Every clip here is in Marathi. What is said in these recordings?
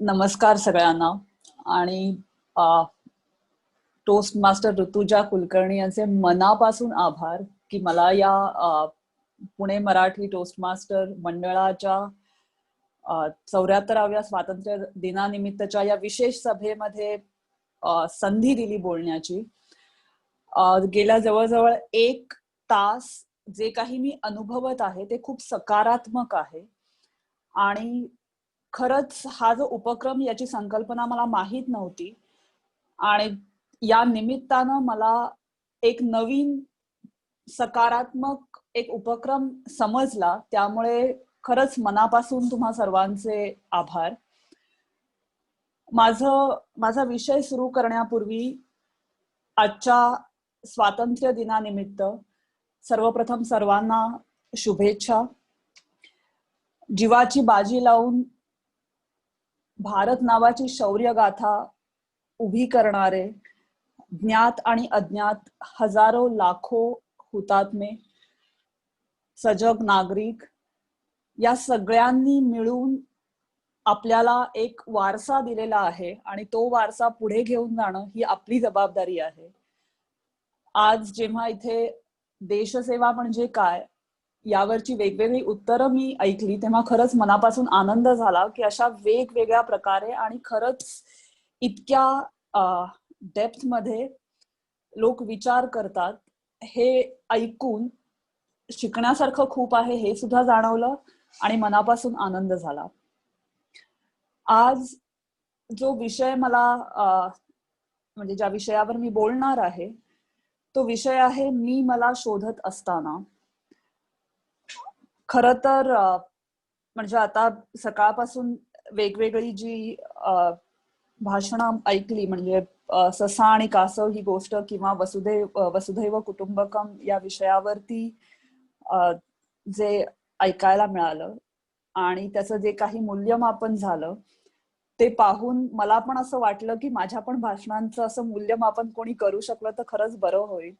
नमस्कार सगळ्यांना. आणि टोस्ट मास्टर ऋतुजा कुलकर्णी यांचे मनापासून आभार की मला या पुणे मराठी टोस्ट मास्टर मंडळाच्या 74व्या स्वातंत्र्य दिनानिमित्तच्या या विशेष सभेमध्ये संधी दिली बोलण्याची. गेल्या जवळजवळ 1 तास जे काही मी अनुभवत आहे ते खूप सकारात्मक आहे. आणि खरंच हा जो उपक्रम, याची संकल्पना मला माहीत नव्हती आणि या निमित्तानं मला एक नवीन सकारात्मक एक उपक्रम समजला. त्यामुळे खरंच मनापासून तुम्हा सर्वांचे आभार. माझा विषय सुरू करण्यापूर्वी आजच्या स्वातंत्र्य दिनानिमित्त सर्वप्रथम सर्वांना शुभेच्छा. जीवाची बाजी लावून भारत नावाची शौर्य गाथा उभी करणारे ज्ञात आणि अज्ञात हजारो लाखो हुतात्मे, सजग नागरिक, या सगळ्यांनी मिळून आपल्याला एक वारसा दिलेला आहे आणि तो वारसा पुढे घेऊन जाणं ही आपली जबाबदारी आहे. आज जेव्हा इथे देशसेवा म्हणजे काय यावरची वेगवेगळी उत्तरं मी ऐकली तेव्हा खरंच मनापासून आनंद झाला की अशा वेगवेगळ्या प्रकारे आणि खरंच इतक्या डेप्थ मध्ये लोक विचार करतात हे ऐकून शिकण्यासारखं खूप आहे हे सुद्धा जाणवलं आणि मनापासून आनंद झाला. आज जो विषय मला म्हणजे ज्या विषयावर मी बोलणार आहे तो विषय आहे मी मला शोधत असताना. खरं तर म्हणजे आता सकाळपासून वेगवेगळी जी भाषणं ऐकली, म्हणजे ससा आणि कासव ही गोष्ट किंवा वसुधैव कुटुंबकम या विषयावरती जे ऐकायला मिळालं आणि त्याचं जे काही मूल्यमापन झालं ते पाहून मला पण असं वाटलं की माझ्या पण भाषणांचं असं मूल्यमापन कोणी करू शकलं तर खरंच बरं होईल,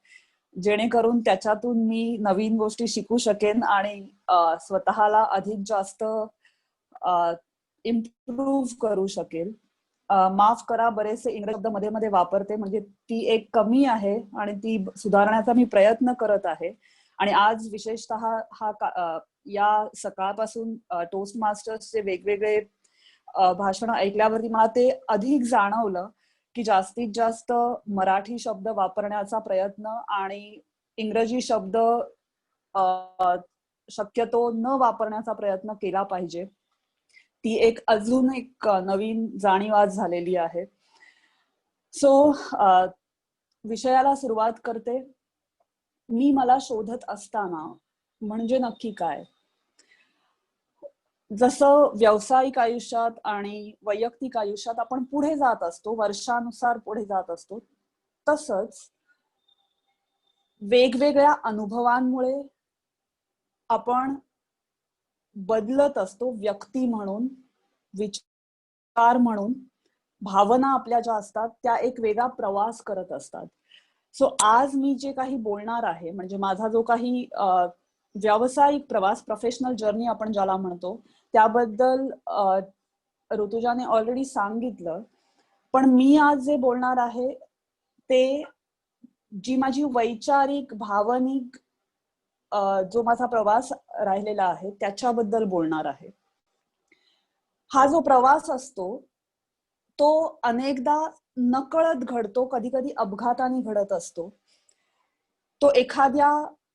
जेणेकरून त्याच्यातून मी नवीन गोष्टी शिकू शकेन आणि स्वतःला अधिक जास्त इम्प्रूव्ह करू शकेल. माफ करा, बरेचसे इंग्रजी शब्द मध्ये मध्ये वापरते, म्हणजे ती एक कमी आहे आणि ती सुधारण्याचा मी प्रयत्न करत आहे. आणि आज विशेषतः या सकाळपासून टोस्ट मास्टर्सचे वेगवेगळे भाषणं ऐकल्यावरती मला ते अधिक जाणवलं की जास्तीत जास्त मराठी शब्द वापरण्याचा प्रयत्न आणि इंग्रजी शब्द शक्यतो न वापरण्याचा प्रयत्न केला पाहिजे. ती अजून एक नवीन जाणीव आज झालेली आहे. सो विषयाला सुरुवात करते. मी मला शोधत असताना म्हणजे नक्की काय? जसं व्यावसायिक आयुष्यात आणि वैयक्तिक आयुष्यात आपण पुढे जात असतो, वर्षानुसार पुढे जात असतो, तसंच वेगवेगळ्या अनुभवांमुळे आपण बदलत असतो. व्यक्ती म्हणून, विचार म्हणून, भावना आपल्या ज्या असतात त्या एक वेगळा प्रवास करत असतात. सो आज मी जे काही बोलणार आहे म्हणजे माझा जो काही व्यावसायिक प्रवास, प्रोफेशनल जर्नी आपण ज्याला म्हणतो, त्याबद्दल ऋतुजाने ऑलरेडी सांगितलं. पण मी आज जे बोलणार आहे ते जी माझी वैचारिक भावनिक जो माझा प्रवास राहिलेला आहे त्याच्याबद्दल बोलणार आहे. हा जो प्रवास असतो तो अनेकदा नकळत घडतो, कधी कधी अपघाताने घडत असतो. तो एखाद्या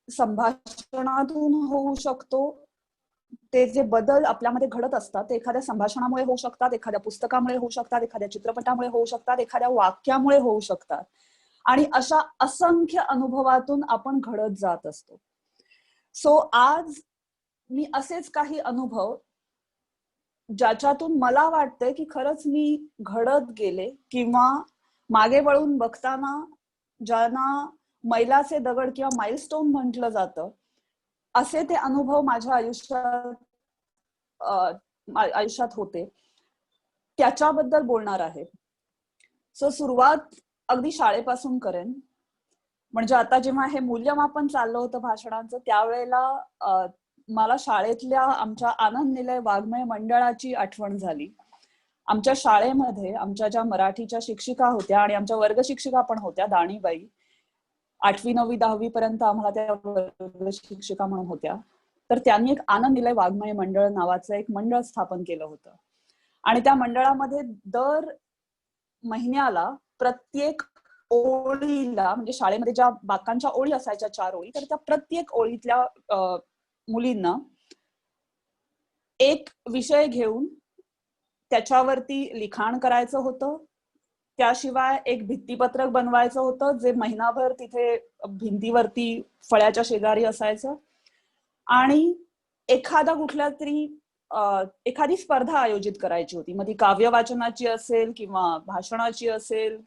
संभाषणातून होऊ शकतो. ते जे बदल आपल्यामध्ये घडत असतात ते एखाद्या संभाषणामुळे होऊ शकतात, एखाद्या पुस्तकामुळे होऊ शकतात, एखाद्या चित्रपटामुळे होऊ शकतात, एखाद्या वाक्यामुळे होऊ शकतात. आणि अशा असंख्य अनुभवातून आपण घडत जात असतो. सो आज मी असेच काही अनुभव ज्याच्यातून मला वाटतंय की खरंच मी घडत गेले किंवा मागे वळून बघताना ज्यांना मैलाचे दगड किंवा माइलस्टोन म्हटलं जातं असे ते अनुभव माझ्या आयुष्यात होते, त्याच्याबद्दल बोलणार आहे. सो सुरुवात अगदी शाळेपासून करेन. म्हणजे आता जेव्हा हे मूल्यमापन चाललं होतं भाषणांचं त्यावेळेला मला शाळेतल्या आमच्या आनंद निलय वाङ्मय मंडळाची आठवण झाली. आमच्या शाळेमध्ये आमच्या ज्या मराठीच्या शिक्षिका होत्या आणि आमच्या वर्ग शिक्षिका पण होत्या, दाणीबाई, 8वी 9वी 10वी पर्यंत आम्हाला त्या वर्ग शिक्षिका म्हणून होत्या. तर त्यांनी एक आनंद निलय वाङ्मय मंडळ नावाचं एक मंडळ स्थापन केलं होतं. आणि त्या मंडळामध्ये दर महिन्याला प्रत्येक ओळीला, म्हणजे शाळेमध्ये ज्या बाकांच्या ओळी असायच्या 4 ओळी, तर त्या प्रत्येक ओळीतल्या मुलींना एक विषय घेऊन त्याच्यावरती लिखाण करायचं होतं. त्याशिवाय एक भित्तीपत्रक बनवायचं होतं, जे महिनाभर तिथे भिंतीवरती फळ्याच्या शेजारी असायचं. आणि एखादा कुठल्या तरी एखादी स्पर्धा आयोजित करायची होती. मग ती काव्य वाचनाची असेल किंवा भाषणाची असेल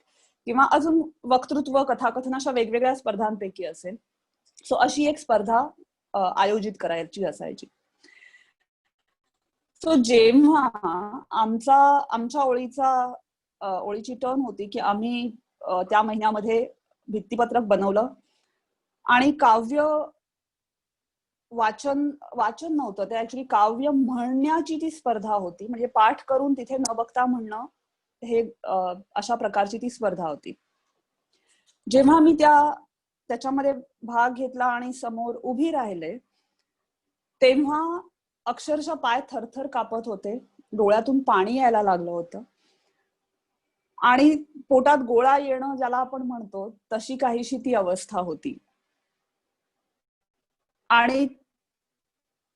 किंवा अजून वक्तृत्व, कथाकथन अशा वेगवेगळ्या स्पर्धांपैकी असेल. सो अशी एक स्पर्धा आयोजित करायची असायची. सो जेव्हा आमच्या ओळीची टर्न होती की आम्ही त्या महिन्यामध्ये भित्तीपत्रक बनवलं आणि काव्य वाचन नव्हतं ते, ऍक्च्युली काव्य म्हणण्याची ती स्पर्धा होती. म्हणजे पाठ करून तिथे न बघता म्हणणं, हे अशा प्रकारची ती स्पर्धा होती. जेव्हा मी त्याच्यामध्ये भाग घेतला आणि समोर उभी राहिले, तेव्हा अक्षरशः पाय थरथर कापत होते, डोळ्यातून पाणी यायला लागलं होतं आणि पोटात गोळा येणं ज्याला आपण म्हणतो, तशी काहीशी ती अवस्था होती. आणि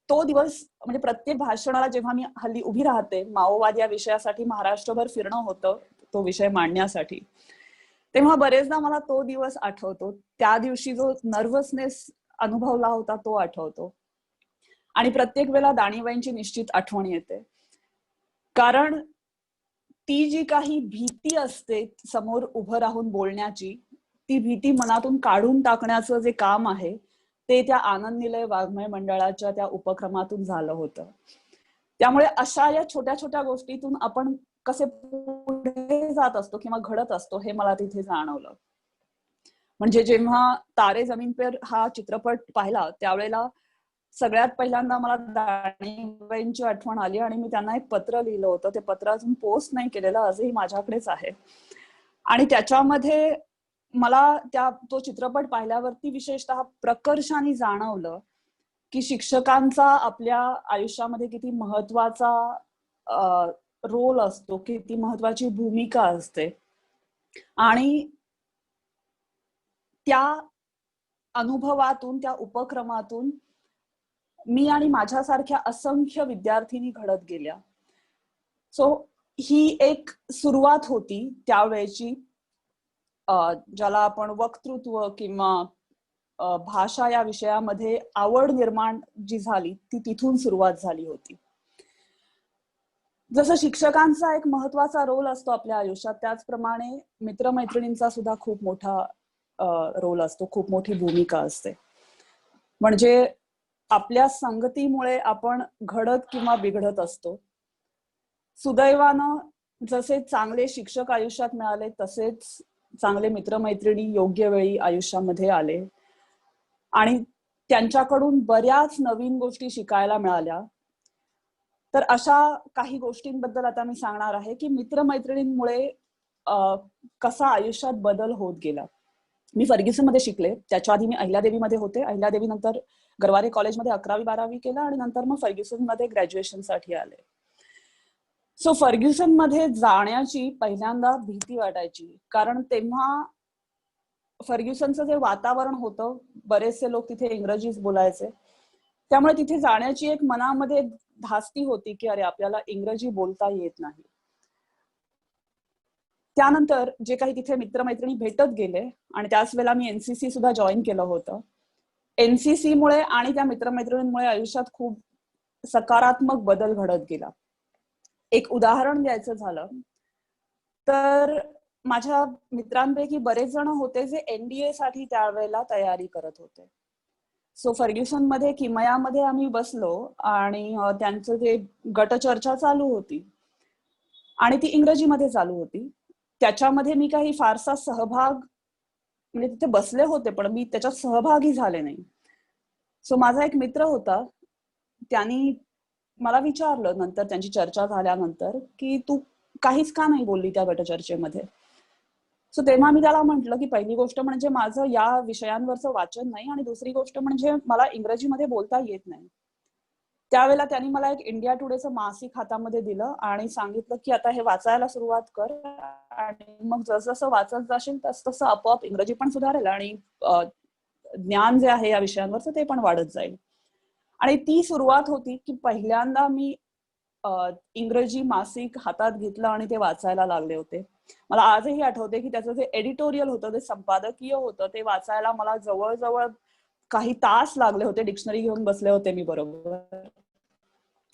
तो दिवस, म्हणजे प्रत्येक भाषणाला जेव्हा मी हल्ली उभी राहते, माओवाद या विषयासाठी महाराष्ट्रभर फिरणं होतं तो विषय मांडण्यासाठी, तेव्हा बरेचदा मला तो दिवस आठवतो. त्या दिवशी जो नर्वसनेस अनुभवला होता तो आठवतो. आणि प्रत्येक वेळेला दाणीबाईंची निश्चित आठवण येते. कारण ती जी काही भीती असते समोर उभं राहून बोलण्याची, ती भीती मनातून काढून टाकण्याचं जे काम आहे ते त्या आनंद निलय वाङ्मय मंडळाच्या त्या उपक्रमातून झालं होतं. त्यामुळे अशा या छोट्या छोट्या गोष्टीतून आपण कसे पुढे जात असतो किंवा घडत असतो हे मला तिथे जाणवलं. म्हणजे जेव्हा तारे जमीन पर हा चित्रपट पाहिला, त्यावेळेला सगळ्यात पहिल्यांदा मला दाणीबाईंची आठवण आली आणि मी त्यांना एक पत्र लिहिलं होतं. ते पत्र अजून पोस्ट नाही केलेलं, आजही माझ्याकडेच आहे. आणि त्याच्यामध्ये मला तो चित्रपट पाहिल्यावरती विशेषतः प्रकर्षाने जाणवलं की शिक्षकांचा आपल्या आयुष्यामध्ये किती महत्वाचा रोल असतो, किती महत्वाची भूमिका असते. आणि त्या अनुभवातून, त्या उपक्रमातून मी आणि माझ्यासारख्या असंख्य विद्यार्थिनी घडत गेल्या. सो ही एक सुरुवात होती त्यावेळेची, ज्याला आपण वक्तृत्व किंवा भाषा या विषयामध्ये आवड निर्माण जी झाली ती तिथून सुरुवात झाली होती. जसं शिक्षकांचा एक महत्वाचा रोल असतो आपल्या आयुष्यात, त्याचप्रमाणे मित्रमैत्रिणींचा सुद्धा खूप मोठा रोल असतो, खूप मोठी भूमिका असते. म्हणजे आपल्या संगतीमुळे आपण घडत किंवा बिघडत असतो. सुदैवानं जसे चांगले शिक्षक आयुष्यात मिळाले, तसेच चांगले मित्रमैत्रिणी योग्य वेळी आयुष्यामध्ये आले आणि त्यांच्याकडून बऱ्याच नवीन गोष्टी शिकायला मिळाल्या. तर अशा काही गोष्टींबद्दल आता मी सांगणार आहे की मित्रमैत्रिणींमुळे कसा आयुष्यात बदल होत गेला. मी फर्ग्युसन मध्ये शिकले, त्याच्या आधी मी अहिल्यादेवी मध्ये होते. अहिल्यादेवी नंतर गरवारे कॉलेजमध्ये 11वी 12वी केलं आणि नंतर मग फर्ग्युसन मध्ये ग्रॅज्युएशन साठी आले. सो फर्ग्युसन मध्ये जाण्याची पहिल्यांदा भीती वाटायची, कारण तेव्हा फर्ग्युसनचं जे वातावरण होतं, बरेचसे लोक तिथे इंग्रजीच बोलायचे, त्यामुळे तिथे जाण्याची एक मनामध्ये धास्ती होती की अरे आपल्याला इंग्रजी बोलता येत नाही. त्यानंतर जे काही तिथे मित्रमैत्रिणी भेटत गेले आणि त्याच वेळेला मी एनसीसी सुद्धा जॉईन केलं होतं. एनसीसी मुळे आणि त्या मित्रमैत्रिणींमुळे आयुष्यात खूप सकारात्मक बदल घडत गेला. एक उदाहरण द्यायचं झालं तर माझ्या मित्रांपैकी बरेच जण होते जे एनडीए साठी त्यावेळेला तयारी करत होते. सो फर्ग्युसन मध्ये किमयामध्ये आम्ही बसलो आणि त्यांचं ते गटचर्चा चालू होती आणि ती इंग्रजीमध्ये चालू होती. त्याच्यामध्ये मी काही फारसा सहभाग, म्हणजे तिथे बसले होते पण मी त्याच्यात सहभागी झाले नाही. सो माझा एक मित्र होता, त्यांनी मला विचारलं नंतर, त्यांची चर्चा झाल्यानंतर, की तू काहीच का नाही बोलली त्या गटचर्चेमध्ये. सो तेव्हा मी त्याला म्हटलं की पहिली गोष्ट म्हणजे माझं या विषयांवरचं वाचन नाही, आणि दुसरी गोष्ट म्हणजे मला इंग्रजीमध्ये बोलता येत नाही. त्यावेळेला त्यांनी मला एक इंडिया टुडेचं मासिक हातामध्ये दिलं आणि सांगितलं की आता हे वाचायला सुरुवात कर, आणि मग जसं वाचत जाशील तसं आपोआप इंग्रजी पण सुधारेल आणि ज्ञान जे आहे या विषयांवरचं ते पण वाढत जाईल. आणि ती सुरुवात होती की पहिल्यांदा मी इंग्रजी मासिक हातात घेतलं आणि ते वाचायला लागले होते. मला आजही आठवते की त्याचं जे एडिटोरियल होतं, जे संपादकीय होतं, ते वाचायला मला जवळजवळ काही तास लागले होते. डिक्शनरी घेऊन बसले होते मी बरोबर.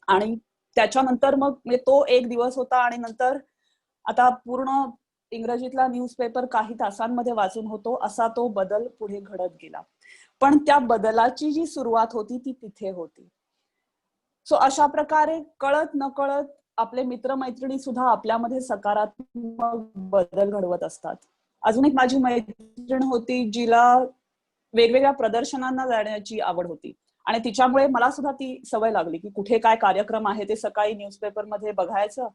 आणि त्याच्यानंतर मग म्हणजे तो एक दिवस होता, आणि नंतर आता पूर्ण इंग्रजीतला न्यूजपेपर काही तासांमध्ये वाचून होतो असा तो बदल पुढे घडत गेला. पण त्या बदलाची जी सुरुवात होती ती तिथे होती. सो अशा प्रकारे कळत नकळत आपले मित्रमैत्रिणी सुद्धा आपल्यामध्ये सकारात्मक बदल घडवत असतात. अजून एक माझी मैत्रीण होती जिला वेगवेगळ्या प्रदर्शनांना जाण्याची आवड होती, आणि तिच्यामुळे मला सुद्धा ती सवय लागली की कुठे काय कार्यक्रम आहे ते सकाळी न्यूजपेपरमध्ये बघायचं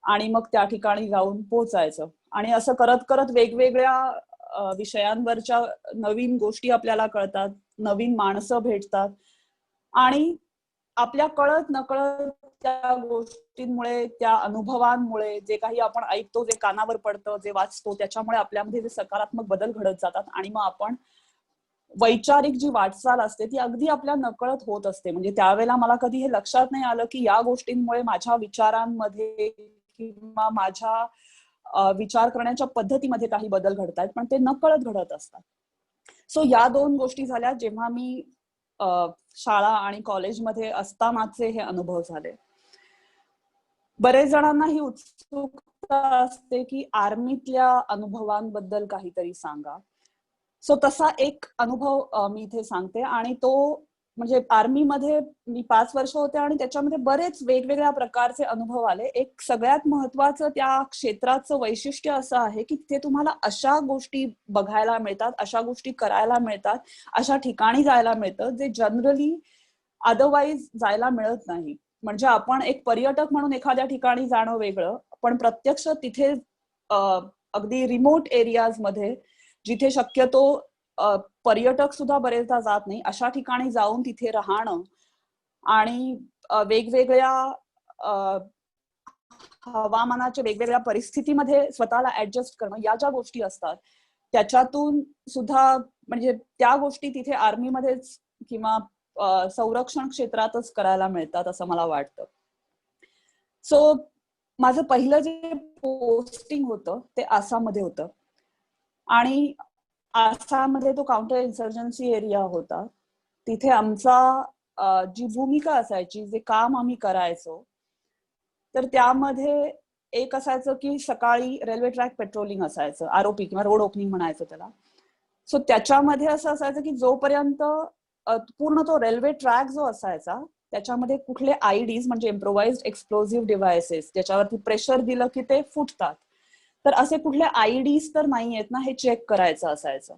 आणि मग त्या ठिकाणी जाऊन पोहोचायचं. आणि असं करत करत वेगवेगळ्या विषयांवरच्या नवीन गोष्टी आपल्याला कळतात, नवीन माणसं भेटतात, आणि आपल्या कळत नकळत त्या गोष्टींमुळे, त्या अनुभवांमुळे, जे काही आपण ऐकतो, जे कानावर पडतं, जे वाचतो, त्याच्यामुळे आपल्यामध्ये जे सकारात्मक बदल घडत जातात, आणि मग आपण वैचारिक जी वाटचाल असते ती अगदी आपल्या नकळत होत असते. म्हणजे त्यावेळेला मला कधी हे लक्षात नाही आलं की या गोष्टींमुळे माझ्या विचारांमध्ये किंवा माझ्या विचार करण्याच्या पद्धतीमध्ये काही बदल घडतायत, पण ते नकळत घडत असतात. सो या दोन गोष्टी झाल्या जेव्हा मी शाळा आणि कॉलेजमध्ये असतानाचे हे अनुभव झाले. बरेच जणांना ही उत्सुकता असते की आर्मीतल्या अनुभवांबद्दल काहीतरी सांगा. सो तसा एक अनुभव मी इथे सांगते, आणि तो म्हणजे आर्मीमध्ये मी 5 वर्ष होते आणि त्याच्यामध्ये बरेच वेगवेगळ्या प्रकारचे अनुभव आले. एक सगळ्यात महत्वाचं त्या क्षेत्राचं वैशिष्ट्य असं आहे की तिथे तुम्हाला अशा गोष्टी बघायला मिळतात, अशा गोष्टी करायला मिळतात, अशा ठिकाणी जायला मिळतं जे जनरली अदरवाईज जायला मिळत नाही. म्हणजे आपण एक पर्यटक म्हणून एखाद्या ठिकाणी जाणं वेगळं, पण प्रत्यक्ष तिथे अगदी रिमोट एरियाज मध्ये जिथे शक्यतो पर्यटक सुद्धा बरेचदा जात नाही, अशा ठिकाणी जाऊन तिथे राहणं आणि वेगवेगळ्या हवामानाच्या वेगवेगळ्या परिस्थितीमध्ये स्वतःला ऍडजस्ट करणं, या ज्या गोष्टी असतात त्याच्यातून सुद्धा म्हणजे त्या गोष्टी तिथे आर्मीमध्येच किंवा संरक्षण क्षेत्रातच करायला मिळतात असं मला वाटतं. सो माझं पहिलं जे पोस्टिंग होतं ते आसाममध्ये होतं, आणि आसाममध्ये तो काउंटर इन्सर्जन्सी एरिया होता. तिथे आमचा जी भूमिका असायची, जे काम आम्ही करायचो, तर त्यामध्ये एक असायचं की सकाळी रेल्वे ट्रॅक पेट्रोलिंग असायचं, आरओपी किंवा रोड ओपनिंग म्हणायचं त्याला. सो त्याच्यामध्ये असं असायचं की जोपर्यंत पूर्ण तो रेल्वे ट्रॅक जो असायचा त्याच्यामध्ये कुठले आयडीज म्हणजे इम्प्रोवाइज्ड एक्सप्लोजिव्ह डिव्हायसेस ज्याच्यावरती प्रेशर दिलं की ते फुटतात, तर असे कुठले आयडीज तर नाही आहेत ना हे चेक करायचं असायचं.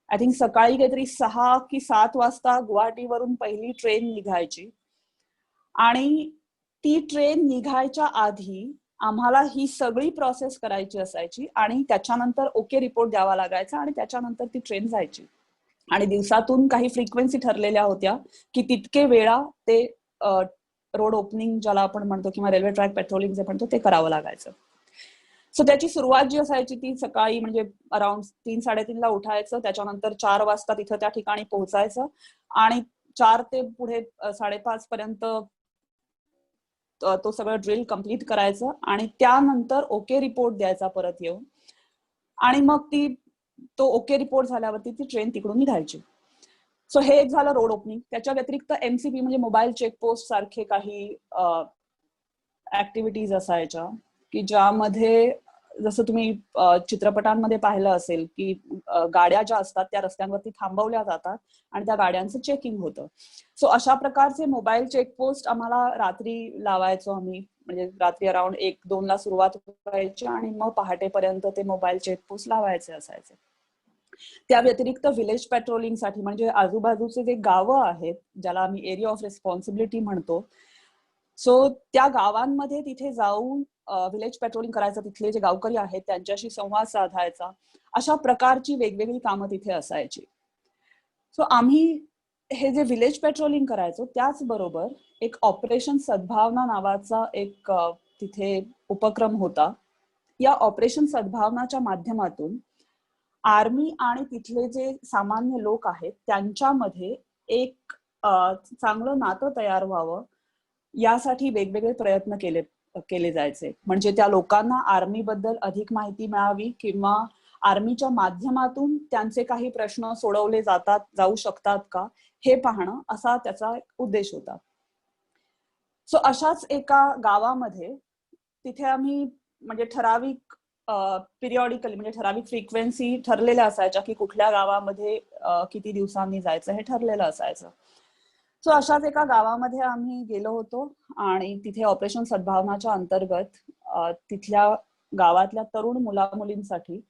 आय थिंक सकाळी काहीतरी 6 की 7 वाजता गुवाहाटीवरून पहिली ट्रेन निघायची, आणि ती ट्रेन निघायच्या आधी आम्हाला ही सगळी प्रोसेस करायची असायची, आणि त्याच्यानंतर ओके रिपोर्ट द्यावा लागायचा, आणि त्याच्यानंतर ती ट्रेन जायची. आणि दिवसातून काही फ्रिक्वेन्सी ठरलेल्या होत्या की तितके वेळा ते रोड ओपनिंग ज्याला आपण म्हणतो किंवा रेल्वे ट्रॅक पेट्रोलिंग जे म्हणतो ते करावं लागायचं. सो त्याची सुरुवात जी असायची ती सकाळी म्हणजे अराउंड 3-3:30 ला उठायचं, त्याच्यानंतर 4 वाजता तिथं त्या ठिकाणी पोहोचायचं, आणि 4 ते पुढे 5:30 पर्यंत तो सगळं ड्रिल कम्प्लीट करायचं, आणि त्यानंतर ओके रिपोर्ट द्यायचा परत येऊन, आणि मग तो ओके रिपोर्ट झाल्यावरती ती ट्रेन तिकडून निघायची. सो हे एक झालं रोड ओपनिंग. त्याच्या व्यतिरिक्त एमसीपी म्हणजे मोबाईल चेकपोस्ट सारखे काही ऍक्टिव्हिटीज असायच्या की ज्यामध्ये जसं तुम्ही चित्रपटांमध्ये पाहिलं असेल की गाड्या ज्या असतात त्या रस्त्यांवरती थांबवल्या जातात आणि त्या गाड्यांचं चेकिंग होतं. सो अशा प्रकारचे मोबाईल चेकपोस्ट आम्हाला रात्री लावायचो आम्ही, म्हणजे रात्री अराउंड 1-2 ला सुरुवात व्हायची आणि मग पहाटेपर्यंत ते मोबाईल चेकपोस्ट लावायचे असायचे. त्या व्यतिरिक्त विलेज पेट्रोलिंग साठी म्हणजे आजूबाजूचे जे गावं आहेत ज्याला आम्ही एरिया ऑफ रिस्पॉन्सिबिलिटी म्हणतो, सो त्या गावांमध्ये तिथे जाऊन व्हिलेज पेट्रोलिंग करायचं, तिथले जे गावकरी आहेत त्यांच्याशी संवाद साधायचा, अशा प्रकारची वेगवेगळी कामं तिथे असायची. सो आम्ही हे जे व्हिलेज पेट्रोलिंग करायचो त्याचबरोबर एक ऑपरेशन सद्भावना नावाचा एक तिथे उपक्रम होता. या ऑपरेशन सद्भावनाच्या माध्यमातून आर्मी आणि तिथले जे सामान्य लोक आहेत त्यांच्यामध्ये एक चांगलं नातं तयार व्हावं यासाठी वेगवेगळे प्रयत्न केले जायचे. म्हणजे त्या लोकांना आर्मी बद्दल अधिक माहिती मिळावी किंवा आर्मीच्या माध्यमातून त्यांचे काही प्रश्न सोडवले जाऊ शकतात का हे पाहणं, असा त्याचा उद्देश होता. सो अशाच एका गावामध्ये तिथे आम्ही म्हणजे ठराविक पिरियॉडिकली म्हणजे ठराविक फ्रिक्वेन्सी ठरलेल्या असायच्या की कुठल्या गावामध्ये किती दिवसांनी जायचं हे ठरलेलं असायचं. सो अशाच एका गावामध्ये आम्ही गेलो होतो आणि तिथे ऑपरेशन सद्भावनाच्या अंतर्गत तिथल्या गावातल्या तरुण मुला मुलींसाठी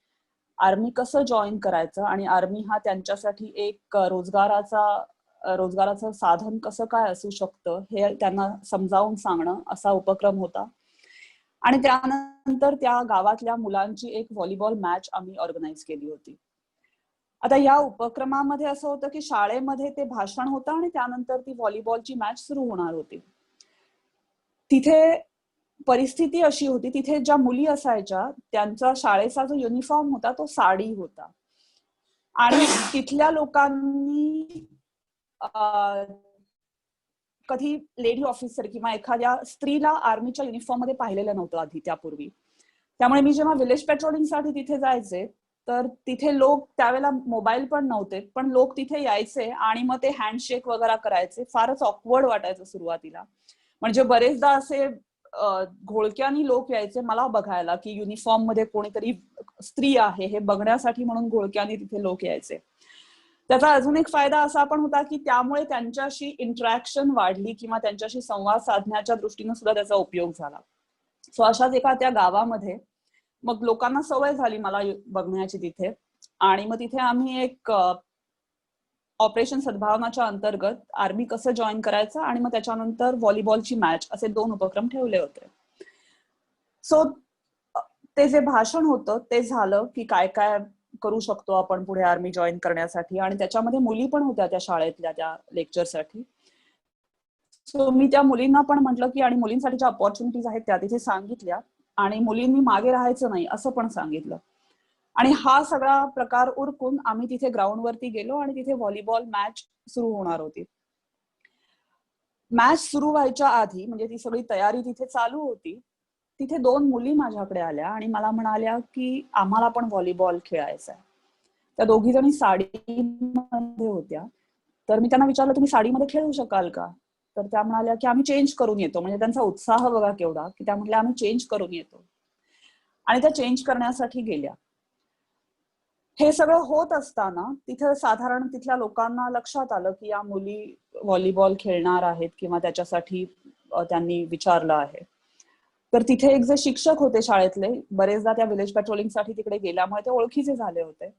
आर्मी कसं जॉईन करायचं आणि आर्मी हा त्यांच्यासाठी एक रोजगाराचं साधन कसं काय असू शकतं हे त्यांना समजावून सांगणं असा उपक्रम होता. आणि त्यानंतर त्या गावातल्या मुलांची एक व्हॉलीबॉल मॅच आम्ही ऑर्गनाईज केली होती. आता या उपक्रमामध्ये असं होतं की शाळेमध्ये ते भाषण होतं आणि त्यानंतर ती व्हॉलीबॉलची मॅच सुरू होणार होती. तिथे परिस्थिती अशी होती, तिथे ज्या मुली असायच्या त्यांचा शाळेचा जो युनिफॉर्म होता तो साडी होता आणि तिथल्या लोकांनी कधी लेडी ऑफिसर किंवा एखाद्या स्त्रीला आर्मीच्या युनिफॉर्म मध्ये पाहिलेलं नव्हतं आधी त्यापूर्वी. त्यामुळे मी जेव्हा व्हिलेज पेट्रोलिंगसाठी तिथे जायचे तर तिथे लोक त्यावेळेला मोबाईल पण नव्हते, पण लोक तिथे यायचे आणि मग ते हँडशेक वगैरे करायचे. फारच ऑकवर्ड वाटायचं सुरुवातीला. म्हणजे बरेचदा असे घोळक्यानी लोक यायचे मला बघायला की युनिफॉर्म मध्ये कोणीतरी स्त्री आहे हे बघण्यासाठी म्हणून घोळक्यानी तिथे लोक यायचे. त्याचा अजून एक फायदा असा पण होता की त्यामुळे त्यांच्याशी इंटरॅक्शन वाढली किंवा त्यांच्याशी संवाद साधण्याच्या दृष्टीने सुद्धा त्याचा उपयोग झाला. सो अशाच एका त्या गावामध्ये मग लोकांना सवय झाली मला बघण्याची तिथे, आणि मग तिथे आम्ही एक ऑपरेशन सद्भावनाच्या अंतर्गत आर्मी कसं जॉईन करायचं आणि मग त्याच्यानंतर व्हॉलीबॉलची मॅच असे 2 उपक्रम ठेवले होते. सो ते जे भाषण होतं ते झालं की काय काय करू शकतो आपण पुढे आर्मी जॉईन करण्यासाठी, आणि त्याच्यामध्ये मुली पण होत्या त्या शाळेतल्या त्या लेक्चरसाठी. सो मी त्या मुलींना पण म्हटलं की आणि मुलींसाठी ज्या ऑपॉर्च्युनिटीज आहेत त्या तिथे सांगितल्या आणि मुलींनी मागे राहायचं नाही असं पण सांगितलं. आणि हा सगळा प्रकार उरकून आम्ही तिथे ग्राउंडवरती गेलो आणि तिथे व्हॉलीबॉल मॅच सुरू होणार होती. मॅच सुरू व्हायच्या आधी म्हणजे ती सगळी तयारी तिथे चालू होती, तिथे 2 मुली माझ्याकडे आल्या आणि मला म्हणाल्या की आम्हाला पण व्हॉलीबॉल खेळायचा आहे. त्या दोघी जणी साडीमध्ये होत्या. तर मी त्यांना विचारलं तुम्ही साडीमध्ये खेळू शकाल का? तर त्या म्हणाल्या की आम्ही चेंज करून येतो. म्हणजे त्यांचा उत्साह बघा केवढा की त्या म्हटल्या आम्ही चेंज करून येतो, आणि त्या चेंज करण्यासाठी गेल्या. हे सगळं होत असताना तिथे साधारण तिथल्या लोकांना लक्षात आलं की या मुली व्हॉलीबॉल खेळणार आहेत किंवा त्याच्यासाठी त्यांनी विचारलं आहे. तर तिथे एक जे शिक्षक होते शाळेतले, बरेचदा त्या व्हिलेज पेट्रोलिंगसाठी तिकडे गेल्यामुळे ते ओळखीचे झाले होते.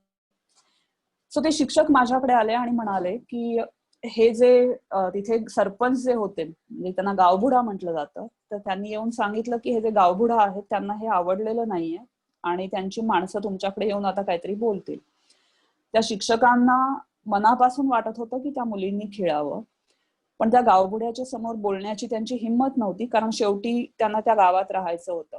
सो ते शिक्षक माझ्याकडे आले आणि म्हणाले की हे जे तिथे सरपंच जे होते, म्हणजे त्यांना गावबुडा म्हटलं जातं, तर त्यांनी येऊन सांगितलं की हे जे गावबुडा आहेत त्यांना हे आवडलेलं नाहीये आणि त्यांची माणसं तुमच्याकडे येऊन आता काहीतरी बोलतील. त्या शिक्षकांना मनापासून वाटत होतं की त्या मुलींनी खेळावं, पण त्या गावबुड्याच्या समोर बोलण्याची त्यांची हिंमत नव्हती, कारण शेवटी त्यांना त्या गावात राहायचं होतं.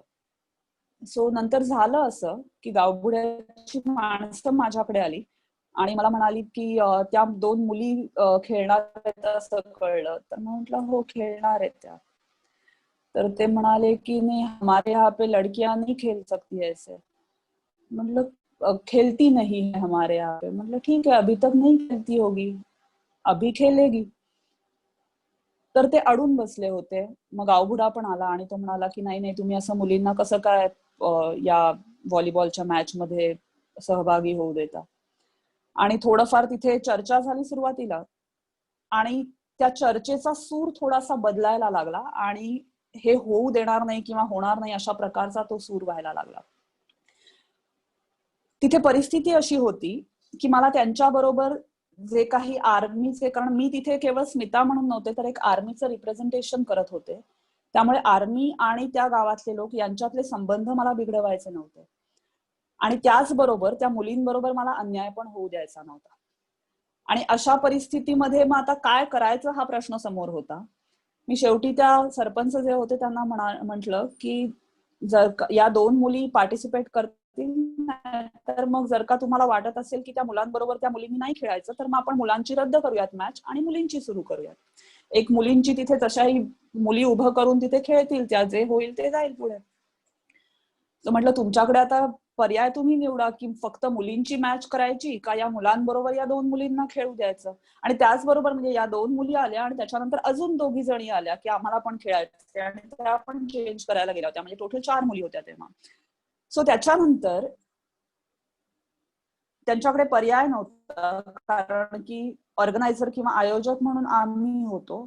सो नंतर झालं असं की गावबुड्याची माणसं माझ्याकडे आली आणि मला म्हणाली की त्या 2 मुली खेळणार आहेत असं कळलं. तर म्हटलं हो खेळणार आहेत त्या. तर ते म्हणाले की नाही हमारे यहाँ पे लड़कियां नहीं खेल सकती ऐसे. मतलब खेलती नहीं है हमारे यहाँ पे. मतलब ठीक है अभी तक नहीं खेलती होगी, अभी खेलेगी. तर ते अडून बसले होते. मग गावबुडा पण आला आणि तो म्हणाला की नाही नाही तुम्ही असं मुलींना कसं काय या व्हॉलीबॉलच्या मॅच मध्ये सहभागी होऊ देता. आणि थोडंफार तिथे चर्चा झाली सुरुवातीला, आणि त्या चर्चेचा सूर थोडासा बदलायला लागला आणि हे होऊ देणार नाही किंवा होणार नाही अशा प्रकारचा तो सूर व्हायला लागला. तिथे परिस्थिती अशी होती की मला त्यांच्याबरोबर जे काही आर्मीचे, कारण मी तिथे केवळ स्मिता म्हणून नव्हते तर एक आर्मीचं रिप्रेझेंटेशन करत होते, त्यामुळे आर्मी आणि त्या गावातले लोक यांच्यातले संबंध मला बिघडवायचे नव्हते. आणि त्याचबरोबर त्या मुलींबरोबर मला अन्याय पण होऊ द्यायचा नव्हता. आणि अशा परिस्थितीमध्ये मग आता काय करायचं हा प्रश्न समोर होता. मी शेवटी त्या सरपंच जे होते त्यांना म्हटलं की जर या 2 मुली पार्टिसिपेट करतील, तर मग जर का तुम्हाला वाटत असेल की त्या मुलांबरोबर त्या मुलींनी नाही खेळायचं, तर मग आपण मुलांची रद्द करूयात मॅच आणि मुलींची सुरू करूयात. एक मुलींची तिथे तशाही मुली उभं करून तिथे खेळतील, त्या जे होईल ते जाईल पुढे. तर म्हटलं तुमच्याकडे आता पर्याय तुम्ही निवडा की फक्त मुलींची मॅच करायची का या मुलांबरोबर या 2 मुलींना खेळू द्यायचं. आणि त्याचबरोबर म्हणजे या 2 मुली आल्या आणि त्याच्यानंतर अजून 2 जणी आल्या की आम्हाला पण खेळायचं आणि त्या पण चेंज करायला गेल्या होत्या. म्हणजे टोटल 4 मुली होत्या तेव्हा. सो त्याच्यानंतर त्यांच्याकडे पर्याय नव्हता, कारण की ऑर्गनायझर किंवा आयोजक म्हणून आम्ही होतो.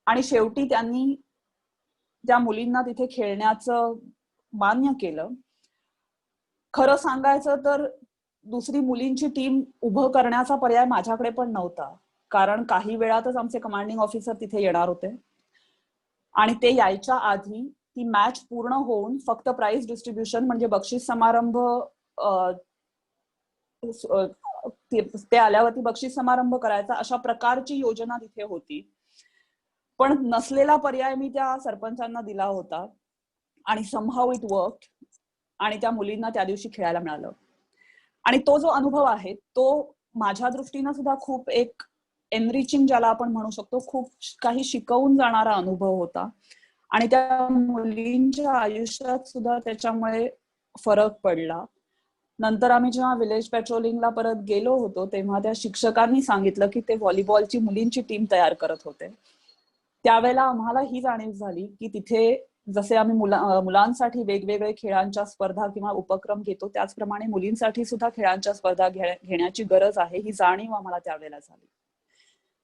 आणि शेवटी त्यांनी त्या मुलींना तिथे खेळण्याचं मान्य केलं. खरं सांगायचं तर दुसरी मुलींची टीम उभं करण्याचा पर्याय माझ्याकडे पण नव्हता, कारण काही वेळातच आमचे कमांडिंग ऑफिसर तिथे येणार होते आणि ते यायच्या आधी ती मॅच पूर्ण होऊन फक्त प्राइज डिस्ट्रीब्युशन म्हणजे बक्षीस समारंभ ते आल्यावरती बक्षीस समारंभ करायचा अशा प्रकारची योजना तिथे होती. पण नसलेला पर्याय मी त्या सरपंचांना दिला होता आणि समहाऊ इट वर्क आणि त्या मुलींना त्या दिवशी खेळायला मिळालं. आणि तो जो अनुभव आहे तो माझ्या दृष्टीनं सुद्धा खूप एक एनरिचिंग ज्याला आपण म्हणू शकतो, खूप काही शिकवून जाणारा अनुभव होता. आणि त्या मुलींच्या आयुष्यात सुद्धा त्याच्यामुळे फरक पडला. नंतर आम्ही जेव्हा विलेज पेट्रोलिंगला परत गेलो होतो तेव्हा त्या शिक्षकांनी सांगितलं की ते व्हॉलीबॉलची मुलींची टीम तयार करत होते. त्यावेळेला आम्हाला ही जाणीव झाली की तिथे जसे आम्ही मुलांसाठी वेगवेगळे खेळांच्या स्पर्धा किंवा उपक्रम घेतो, त्याचप्रमाणे मुलींसाठी सुद्धा खेळांच्या स्पर्धा घेण्याची गरज आहे, ही जाणीव आम्हाला त्यावेळेला झाली.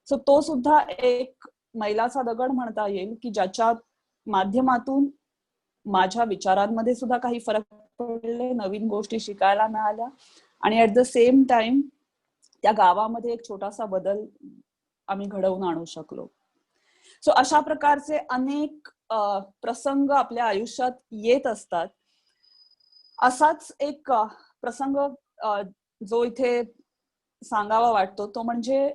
सो तो सुद्धा एक मैलाचा दगड म्हणता येईल की ज्याच्या माध्यमातून माझ्या विचारांमध्ये सुद्धा काही फरक पडले, नवीन गोष्टी शिकायला मिळाल्या आणि ऍट द सेम टाइम त्या गावामध्ये एक छोटासा बदल आम्ही घडवून आणू शकलो. सो अशा प्रकारचे अनेक प्रसंग आपल्या आयुष्यात येत असतात. असाच एक प्रसंग जो इथे सांगावा वाटतो तो म्हणजे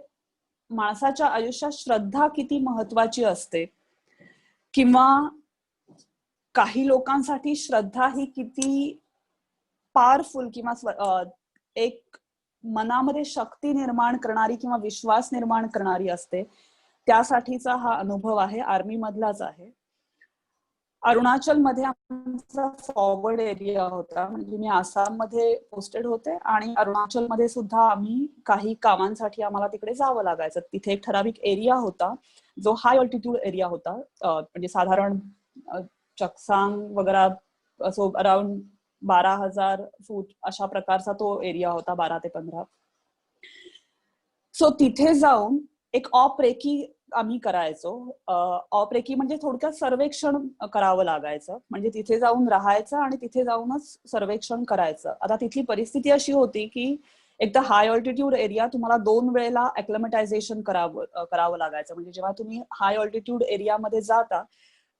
माणसाच्या आयुष्यात श्रद्धा किती महत्वाची असते, किंवा काही लोकांसाठी श्रद्धा ही किती पॉवरफुल किंवा एक मनामध्ये शक्ती निर्माण करणारी किंवा विश्वास निर्माण करणारी असते. त्यासाठीचा हा अनुभव आहे, आर्मी मधलाच आहे. अरुणाचल मध्ये आमचा फॉरवर्ड एरिया होता, म्हणजे मी आसाम मध्ये पोस्टेड होते आणि अरुणाचल मध्ये सुद्धा आम्ही काही कामांसाठी आम्हाला तिकडे जावं लागायचं. तिथे एक ठराविक एरिया होता जो हाय ऑल्टिट्यूड एरिया होता, म्हणजे साधारण चकसांग वगैरे असो अराउंड 12,000 फूट अशा प्रकारचा तो एरिया होता, 12 ते 15. सो तिथे जाऊन एक ऑपरेकी आम्ही करायचो. ऑपरेकी म्हणजे थोडक्यात सर्वेक्षण करावं लागायचं, म्हणजे तिथे जाऊन राहायचं आणि तिथे जाऊनच सर्वेक्षण करायचं. आता तिथली परिस्थिती अशी होती की एकदा हाय ऑल्टिट्यूड एरिया तुम्हाला 2 वेळेला ऍक्लेमटायझेशन करावं लागायचं. म्हणजे जेव्हा तुम्ही हाय ऑल्टिट्यूड एरियामध्ये जाता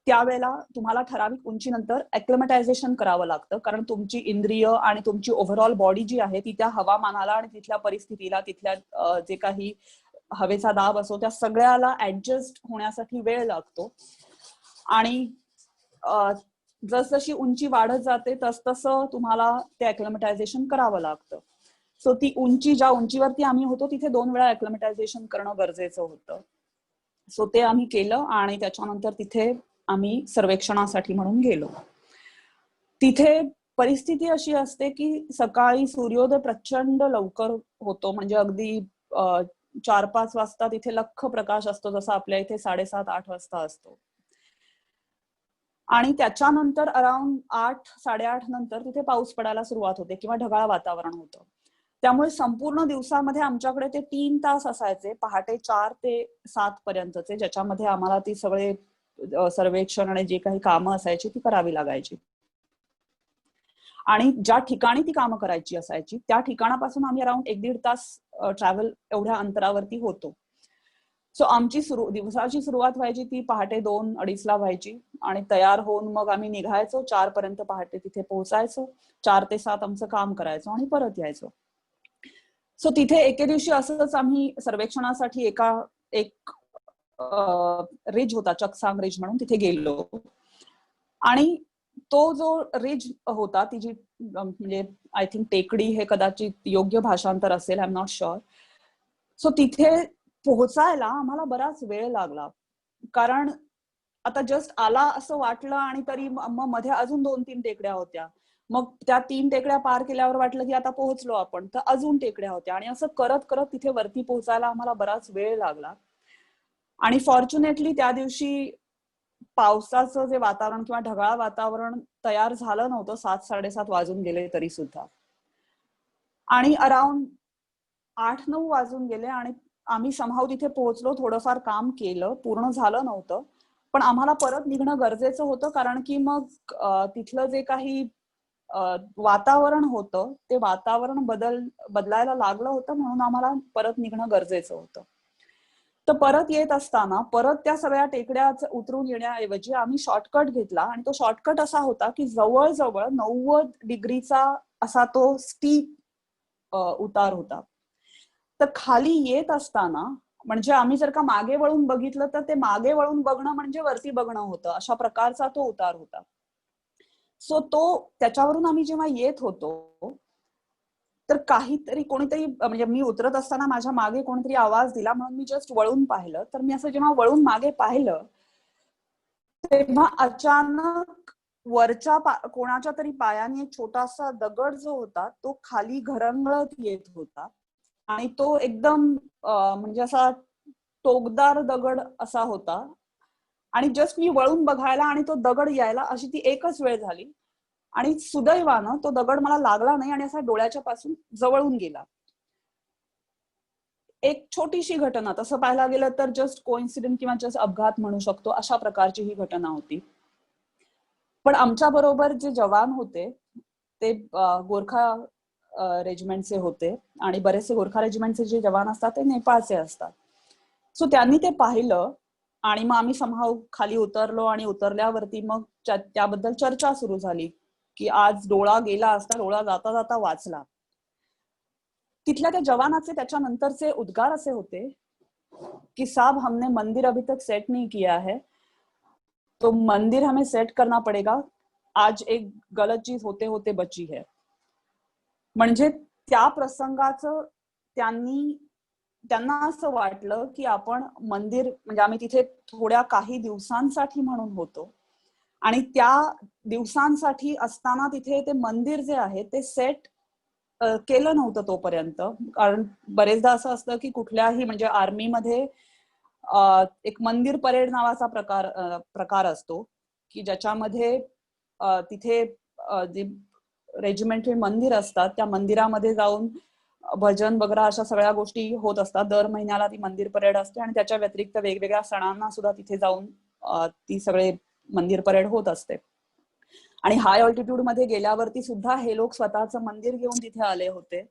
त्यावेळेला तुम्हाला ठराविक उंचीनंतर ऍक्लेमटायझेशन करावं लागतं, कारण तुमची इंद्रिय आणि तुमची ओव्हरऑल बॉडी जी आहे ती त्या हवामानाला आणि तिथल्या परिस्थितीला, तिथल्या जे काही हवेचा दाब असो त्या सगळ्याला ऍडजस्ट होण्यासाठी वेळ लागतो. आणि जसजशी उंची वाढत जाते तसतसं तुम्हाला ते ऍक्लेमटायझेशन करावं लागतं. सो ती उंची, ज्या उंचीवरती आम्ही होतो तिथे 2 वेळा ऍक्लेमटायझेशन करणं गरजेचं होतं. सो ते आम्ही केलं आणि त्याच्यानंतर तिथे आम्ही सर्वेक्षणासाठी म्हणून गेलो. तिथे परिस्थिती अशी असते की सकाळी सूर्योदय प्रचंड लवकर होतो, म्हणजे अगदी 4-5 वाजता तिथे लख्ख प्रकाश असतो, जसा आपल्या इथे 7:30-8 वाजता असतो. आणि त्याच्यानंतर अराउंड 8-8:30 नंतर तिथे पाऊस पडायला सुरुवात होते किंवा ढगाळ वातावरण होतं. त्यामुळे संपूर्ण दिवसामध्ये आमच्याकडे ते 3 तास असायचे, पहाटे 4 ते 7 पर्यंतचे, ज्याच्यामध्ये आम्हाला ती सगळे सर्वेक्षण आणि जे काही कामं असायची ती करावी लागायची. आणि ज्या ठिकाणी ती कामं करायची असायची त्या ठिकाणापासून आम्ही अराउंड 1-1.5 तास ट्रॅव्हल एवढ्या अंतरावरती होतो. सो आमची दिवसाची सुरुवात व्हायची ती पहाटे 2-2:30ला व्हायची आणि तयार होऊन मग आम्ही निघायचो. 4 पर्यंत पहाटे तिथे पोहोचायचो. 4 ते 7 आमचं काम करायचो आणि परत यायचो. सो तिथे एके दिवशी असंच आम्ही सर्वेक्षणासाठी एक रिज होता, चकसांग रिज म्हणून, तिथे गेलो. आणि तो जो रिज होता, ती जी म्हणजे आय थिंक टेकडी हे कदाचित योग्य भाषांतर असेल, I am not sure. So तिथे पोहोचायला आम्हाला बराच वेळ लागला, कारण आता जस्ट आला असं वाटलं आणि तरी मग मध्ये अजून 2-3 टेकड्या होत्या. मग त्या 3 टेकड्या पार केल्यावर वाटलं की आता पोहोचलो आपण, तर अजून टेकड्या होत्या आणि असं करत करत तिथे वरती पोहोचायला आम्हाला बराच वेळ लागला. आणि फॉर्च्युनेटली त्या दिवशी पावसाचं जे वातावरण किंवा ढगाळ वातावरण तयार झालं नव्हतं. 7-7:30 वाजून गेले तरी सुद्धा. आणि अराउंड 8-9 वाजून गेले आणि आम्ही समहाऊ तिथे पोहोचलो. थोडंफार काम केलं, पूर्ण झालं नव्हतं, पण आम्हाला परत निघणं गरजेचं होतं, कारण की मग तिथलं जे काही वातावरण होतं ते वातावरण बदलायला लागलं होतं, म्हणून आम्हाला परत निघणं गरजेचं होतं. तर परत येत असताना परत त्या सगळ्या टेकड्या उतरून येण्याऐवजी आम्ही शॉर्टकट घेतला आणि तो शॉर्टकट असा होता की जवळजवळ 90 डिग्रीचा असा तो स्टीप उतार होता. तर खाली येत असताना म्हणजे आम्ही जर का मागे वळून बघितलं तर ते मागे वळून बघणं म्हणजे वरती बघणं होतं, अशा प्रकारचा तो उतार होता. सो तो त्याच्यावरून आम्ही जेव्हा येत होतो तर काहीतरी कोणीतरी म्हणजे मी उतरत असताना माझ्या मागे कोणीतरी आवाज दिला, म्हणून मी जस्ट वळून पाहिलं. तर मी असं जेव्हा वळून मागे पाहिलं तेव्हा अचानक वरच्या कोणाच्या तरी पायाने एक छोटासा दगड जो होता तो खाली घरंगळत येत होता आणि तो एकदम म्हणजे असा टोकदार दगड असा होता. आणि जस्ट मी वळून बघायला आणि तो दगड यायला अशी ती एकच वेळ झाली आणि सुदैवानं तो दगड मला लागला नाही आणि असा डोळ्याच्या पासून जवळून गेला. एक छोटीशी घटना, तसं पाहायला गेलं तर जस्ट कोइन्सिडेंट किंवा जस्ट अपघात म्हणू शकतो, अशा प्रकारची ही घटना होती. पण आमच्या बरोबर जे जवान होते ते गोरखा रेजिमेंटचे होते आणि बरेचसे गोरखा रेजिमेंटचे जे जवान असतात ते नेपाळचे असतात. सो त्यांनी ते पाहिलं आणि मग आम्ही समहाऊ खाली उतरलो आणि उतरल्यावरती मग त्याबद्दल चर्चा सुरू झाली की आज डोळा गेला असता, डोळा जाता जाता वाचला. तिथल्या त्या जवानाचे त्याच्यानंतरचे उद्गार असे होते कि साहब हमने मंदिर अभी तक सेट नहीं किया है, तो मंदिर हमें सेट करना पड़ेगा, आज एक गलत चीज होते होते बची है. म्हणजे त्या प्रसंगाचं त्यांना असं वाटलं की आपण मंदिर म्हणजे आम्ही तिथे थोड्या काही दिवसांसाठी म्हणून होतो आणि त्या दिवसांसाठी असताना तिथे ते मंदिर जे आहे ते सेट केलं नव्हतं तोपर्यंत. कारण बरेचदा असं असतं की कुठल्याही म्हणजे आर्मीमध्ये एक मंदिर परेड नावाचा प्रकार असतो की ज्याच्यामध्ये तिथे जे रेजिमेंटल मंदिर असतात त्या मंदिरामध्ये जाऊन भजन वगैरे अशा सगळ्या गोष्टी होत असतात. दर महिन्याला ती मंदिर परेड असते आणि त्याच्या व्यतिरिक्त वेगवेगळ्या सणांना सुद्धा तिथे जाऊन ती सगळे मंदिर परेड होत असते. आणि हाय ऑल्टिट्यूड मध्ये गेल्यावरती सुद्धा हे लोक स्वतःचं मंदिर घेऊन तिथे आले होते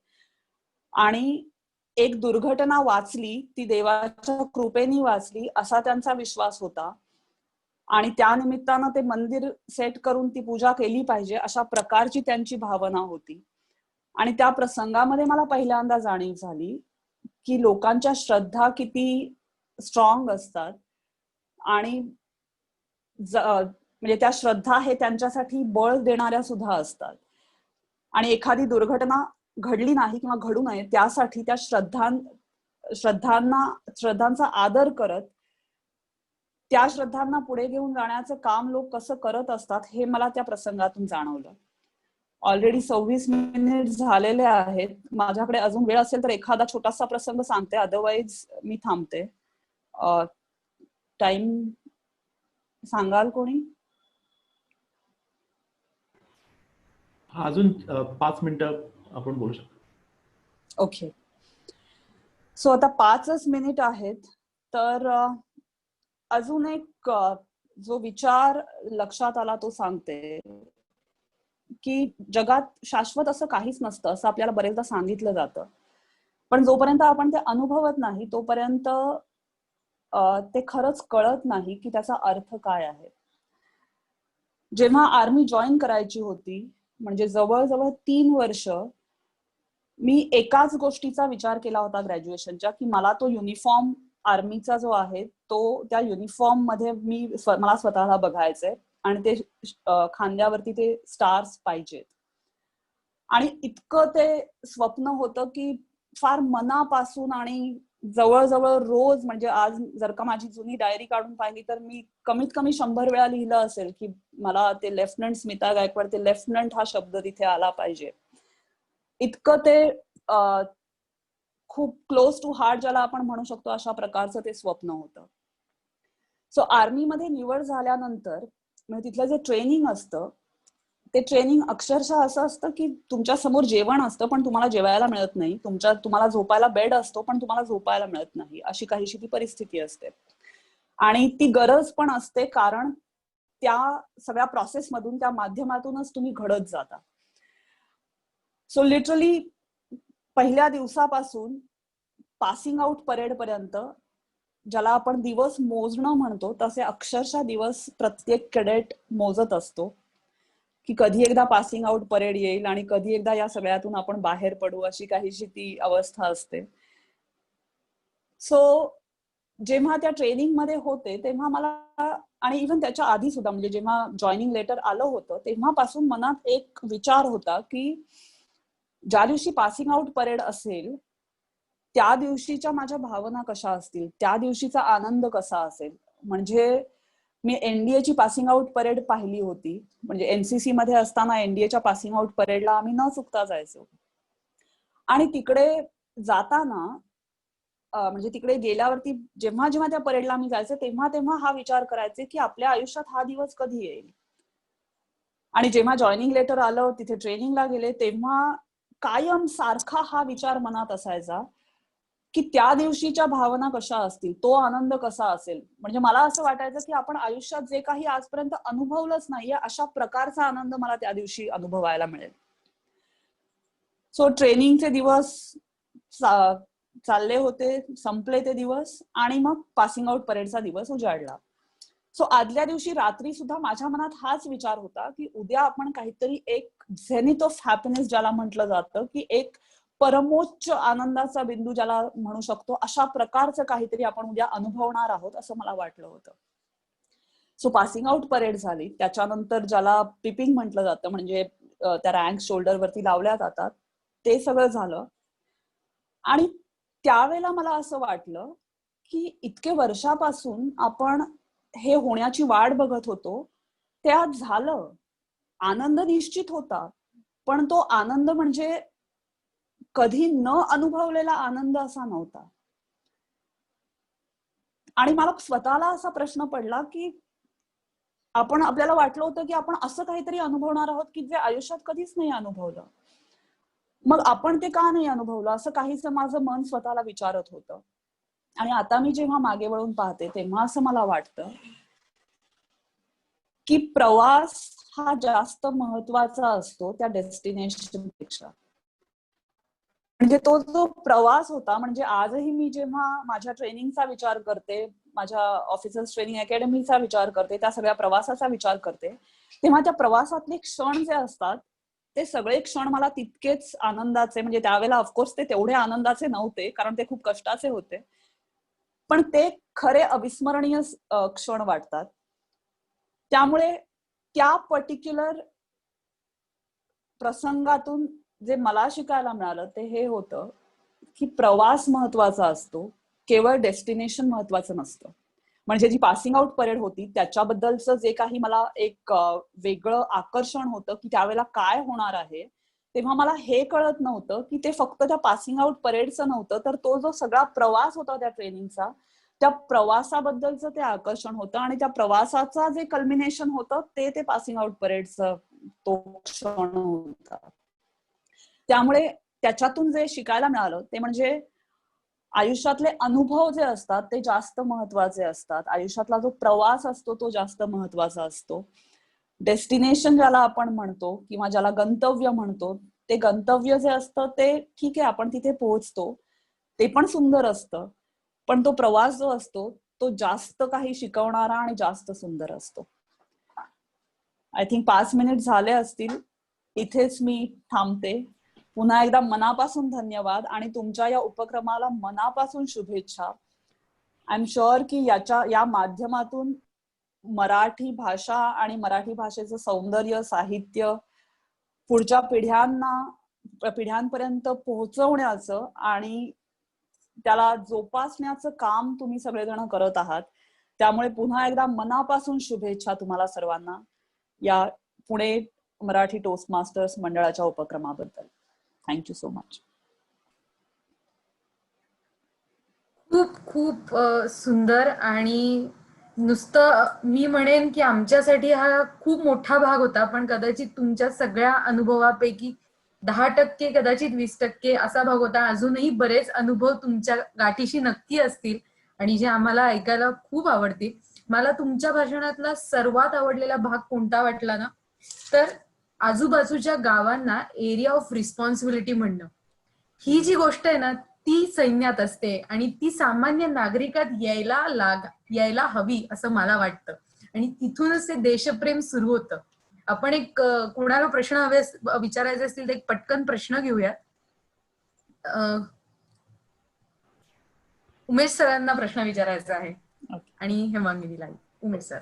आणि एक दुर्घटना वाचली ती देवाच्या कृपेने वाचली असा त्यांचा विश्वास होता आणि त्या निमित्तानं ते मंदिर सेट करून ती पूजा केली पाहिजे अशा प्रकारची त्यांची भावना होती. आणि त्या प्रसंगामध्ये मला पहिल्यांदा जाणीव झाली की लोकांच्या श्रद्धा किती स्ट्रॉंग असतात आणि म्हणजे त्या श्रद्धा हे त्यांच्यासाठी बळ देणाऱ्या सुद्धा असतात. आणि एखादी दुर्घटना घडली नाही किंवा घडू नये त्यासाठी त्या श्रद्धांचा आदर करत त्या श्रद्धांना पुढे घेऊन जाण्याचं काम लोक कसं करत असतात हे मला त्या प्रसंगातून जाणवलं. ऑलरेडी 26 मिनिट झालेले आहेत. माझ्याकडे अजून वेळ असेल तर एखादा छोटासा प्रसंग सांगते, अदरवाईज मी थांबते. टाइम सांगाल कोणी? अजून 5 मिनिटं आपण बोलू शकतो. ओके. सो आता 5च मिनिट आहेत. तर अजून एक जो विचार लक्षात आला तो सांगते की जगात शाश्वत असं काहीच नसतं असं आपल्याला बरेचदा सांगितलं जातं, पण जोपर्यंत आपण ते अनुभवत नाही तोपर्यंत ते खरंच कळत नाही की त्याचा अर्थ काय आहे. जेव्हा आर्मी जॉईन करायची होती, म्हणजे जवळजवळ 3 वर्ष मी एकाच गोष्टीचा विचार केला होता ग्रॅज्युएशनच्या, की मला तो युनिफॉर्म आर्मीचा जो आहे तो त्या युनिफॉर्म मध्ये मला स्वतःला बघायचंय आणि ते खांद्यावरती ते स्टार्स पाहिजेत. आणि इतकं ते स्वप्न होतं की फार मनापासून आणि जवळजवळ रोज, म्हणजे आज जर का माझी जुनी डायरी काढून पाहिली तर मी कमीत कमी 100 वेळा लिहिलं असेल की मला ते लेफ्टनंट स्मिता गायकवाड, ते लेफ्टनंट हा शब्द तिथे आला पाहिजे. इतकं ते खूप क्लोज टू हार्ट ज्याला आपण म्हणू शकतो अशा प्रकारचं ते स्वप्न होतं. सो आर्मीमध्ये निवड झाल्यानंतर म्हणजे तिथलं जे ट्रेनिंग असतं ते ट्रेनिंग अक्षरशः असं असतं की तुमच्या समोर जेवण असतं पण तुम्हाला जेवायला मिळत नाही, तुम्हाला झोपायला बेड असतो पण तुम्हाला झोपायला मिळत नाही, अशी काहीशी ती परिस्थिती असते. आणि ती गरज पण असते कारण त्या सगळ्या प्रोसेसमधून, त्या माध्यमातूनच तुम्ही घडत जाता. सो लिटरली पहिल्या दिवसापासून पासिंग आउट परेड पर्यंत, ज्याला आपण दिवस मोजणं म्हणतो, तसे अक्षरशः दिवस प्रत्येक कॅडेट मोजत असतो की कधी एकदा पासिंग आउट परेड येईल आणि कधी एकदा या सगळ्यातून आपण बाहेर पडू, अशी काहीशी ती अवस्था असते. सो जेव्हा त्या ट्रेनिंग मध्ये होते तेव्हा मला, आणि इव्हन त्याच्या आधी सुद्धा, म्हणजे जेव्हा जॉईनिंग लेटर आलं होतं तेव्हापासून मनात एक विचार होता की ज्या दिवशी पासिंग आउट परेड असेल त्या दिवशीच्या माझ्या भावना कशा असतील, त्या दिवशीचा आनंद कसा असेल. म्हणजे मी एनडीएची पासिंग आउट परेड पाहिली होती, म्हणजे एनसीसी मध्ये असताना एनडीएच्या पासिंग आउट परेडला आम्ही न चुकता जायचो. आणि तिकडे जाताना म्हणजे तिकडे गेल्यावरती जेव्हा जेव्हा त्या परेडला आम्ही जायचो तेव्हा तेव्हा हा विचार करायचे की आपल्या आयुष्यात हा दिवस कधी येईल. आणि जेव्हा जॉईनिंग लेटर आलं, तिथे ट्रेनिंगला गेले, तेव्हा कायम सारखा हा विचार मनात असायचा की त्या दिवशीच्या भावना कशा असतील, तो आनंद कसा असेल. म्हणजे मला असं वाटायचं की आपण आयुष्यात जे काही आजपर्यंत अनुभवलंच नाहीये अशा प्रकारचा आनंद मला त्या दिवशी अनुभवायला मिळेल. सो ट्रेनिंगचे दिवस चालले होते, संपले ते दिवस, आणि मग पासिंग आउट परेडचा दिवस उजाडला. सो आदल्या दिवशी रात्री सुद्धा माझ्या मनात हाच विचार होता की उद्या आपण काहीतरी एक झेनिथ ऑफ हॅपीनेस ज्याला म्हटलं जातं, की एक परमोच्च आनंदाचा बिंदू ज्याला म्हणू शकतो, अशा प्रकारचं काहीतरी आपण उद्या अनुभवणार आहोत असं मला वाटलं होतं. सो पासिंग आउट परेड झाली, त्याच्यानंतर ज्याला पिपिंग म्हटलं जातं, म्हणजे त्या रँक शोल्डरवरती लावल्या जातात, ते सगळं झालं. आणि त्यावेळेला मला असं वाटलं की इतके वर्षापासून आपण हे होण्याची वाट बघत होतो, ते आज झालं. आनंद निश्चित होता, पण तो आनंद म्हणजे कधी न अनुभवलेला आनंद असा नव्हता. आणि मला स्वतःला असा प्रश्न पडला की आपल्याला वाटलं होतं की आपण असं काहीतरी अनुभवणार आहोत की जे आयुष्यात कधीच नाही अनुभवलं. मग आपण ते का नाही अनुभवलं, असं काहीच माझं मन स्वतःला विचारत होतं. आणि आता मी जेव्हा मागे वळून पाहते तेव्हा असं मला वाटतं की प्रवास हा जास्त महत्वाचा असतो त्या डेस्टिनेशन पेक्षा. म्हणजे तो जो प्रवास होता, म्हणजे आजही मी जेव्हा माझ्या ट्रेनिंगचा विचार करते, माझ्या ऑफिसर्स ट्रेनिंग अकॅडमीचा विचार करते, त्या सगळ्या प्रवासाचा विचार करते, तेव्हा त्या प्रवासातले क्षण जे असतात ते सगळे क्षण मला तितकेच आनंदाचे, म्हणजे त्यावेळेला ऑफकोर्स ते तेवढे आनंदाचे नव्हते कारण ते खूप कष्टाचे होते, पण ते खरे अविस्मरणीय क्षण वाटतात. त्यामुळे त्या पर्टिक्युलर प्रसंगातून जे मला शिकायला मिळालं ते हे होतं की प्रवास महत्वाचा असतो, केवळ डेस्टिनेशन महत्वाचं नसतं. म्हणजे जी पासिंग आउट परेड होती त्याच्याबद्दलचं जे काही मला एक वेगळं आकर्षण होतं की त्यावेळेला काय होणार आहे, तेव्हा मला हे कळत नव्हतं की ते फक्त त्या पासिंग आउट परेडचं नव्हतं, तर तो जो सगळा प्रवास होता त्या ट्रेनिंगचा, त्या प्रवासाबद्दलचं ते आकर्षण होतं आणि त्या प्रवासाचा जे कल्मिनेशन होतं ते पासिंग आउट परेडचं तो क्षण होता. त्यामुळे त्याच्यातून जे शिकायला मिळालं ते म्हणजे आयुष्यातले अनुभव जे असतात ते जास्त महत्वाचे असतात. आयुष्यातला जो प्रवास असतो तो जास्त महत्वाचा असतो. डेस्टिनेशन ज्याला आपण म्हणतो किंवा ज्याला गंतव्य म्हणतो, ते गंतव्य जे असतं ते ठीक आहे, आपण तिथे पोहोचतो, ते पण सुंदर असतं, पण तो प्रवास जो असतो तो जास्त काही शिकवणारा आणि जास्त सुंदर असतो. आय थिंक 5 मिनिट झाले असतील. इथेच मी थांबते. पुन्हा एकदा मनापासून धन्यवाद आणि तुमच्या या उपक्रमाला मनापासून शुभेच्छा. आय एम शुअर की या माध्यमातून मराठी भाषा आणि मराठी भाषेचं सौंदर्य, साहित्य पुढच्या पिढ्यांपर्यंत पोहोचवण्याचं आणि त्याला जोपासण्याचं काम तुम्ही सगळेजण करत आहात. त्यामुळे पुन्हा एकदा मनापासून शुभेच्छा तुम्हाला सर्वांना या पुणे मराठी टोस्ट मास्टर्स मंडळाच्या उपक्रमाबद्दल. Thank you so much. खूप खूप सुंदर. आणि नुसतं मी म्हणेन की आमच्यासाठी हा खूप मोठा भाग होता, पण कदाचित तुमच्या सगळ्या अनुभवापैकी 10% कदाचित 20% असा भाग होता. अजूनही बरेच अनुभव तुमच्या गाठीशी नक्की असतील आणि जे आम्हाला ऐकायला खूप आवडतील. मला तुमच्या भाषणातला सर्वात आवडलेला भाग कोणता वाटला ना, तर आजूबाजूच्या गावांना एरिया ऑफ रिस्पॉन्सिबिलिटी म्हणणं. ही जी गोष्ट आहे ना, ती सैन्यात असते आणि ती सामान्य नागरिकात यायला हवी असं मला वाटतं. आणि तिथूनच ते देशप्रेम सुरू होतं. आपण एक कोणाला प्रश्न विचारायचे असतील तर एक पटकन प्रश्न घेऊया. उमेश सरांना प्रश्न विचारायचा आहे आणि हेमांगिनीला. उमेश सर.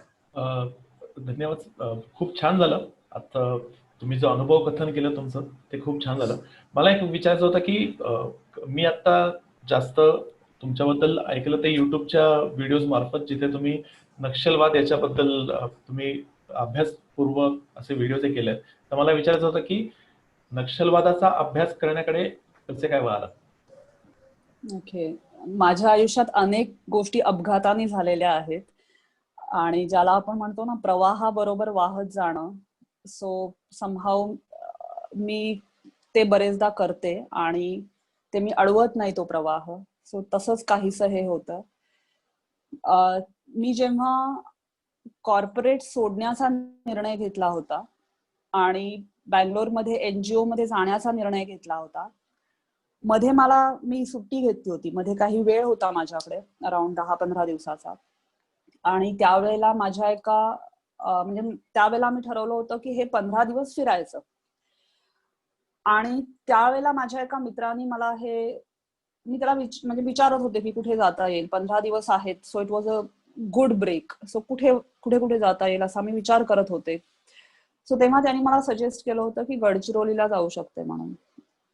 धन्यवाद. खूप छान झालं. आता तुम्ही जो अनुभव कथन केलं तुमचं ते खूप छान झालं. मला एक विचारायचं होतं की मी आता जास्त तुमच्याबद्दल ऐकलं ते युट्यूबच्या व्हिडिओज मार्फत, जिथे तुम्ही नक्षलवाद याच्याबद्दल तुम्ही अभ्यासपूर्वक असे व्हिडिओ जे केलेत. तर मला विचारायचं होतं की नक्षलवादाचा अभ्यास करण्याकडे कसे काय वळाला? ओके. माझ्या आयुष्यात अनेक गोष्टी अपघाताने झालेल्या आहेत आणि ज्याला आपण म्हणतो ना प्रवाहाबरोबर वाहत जाणं. सो समहाऊ मी ते बरेचदा करते आणि ते मी अडवत नाही तो प्रवाह. सो तसंच काहीसं हे होतं. मी जेव्हा कॉर्पोरेट सोडण्याचा निर्णय घेतला होता आणि बँगलोरमध्ये NGO मध्ये जाण्याचा निर्णय घेतला होता, मध्ये मी सुट्टी घेतली होती. मध्ये काही वेळ होता माझ्याकडे, अराउंड 10-15 दिवसाचा. आणि त्यावेळेला माझ्या म्हणजे त्यावेळेला मी ठरवलं होतं की हे 15 दिवस फिरायचं. आणि त्यावेळेला माझ्या एका मित्राने मला मी त्याला म्हणजे विचारत होते की कुठे जाता येईल, 15 दिवस आहेत. So it was a good break. So कुठे जाता येईल असा मी विचार करत होते. सो तेव्हा त्यांनी मला सजेस्ट केलं होतं की गडचिरोलीला जाऊ शकते म्हणून.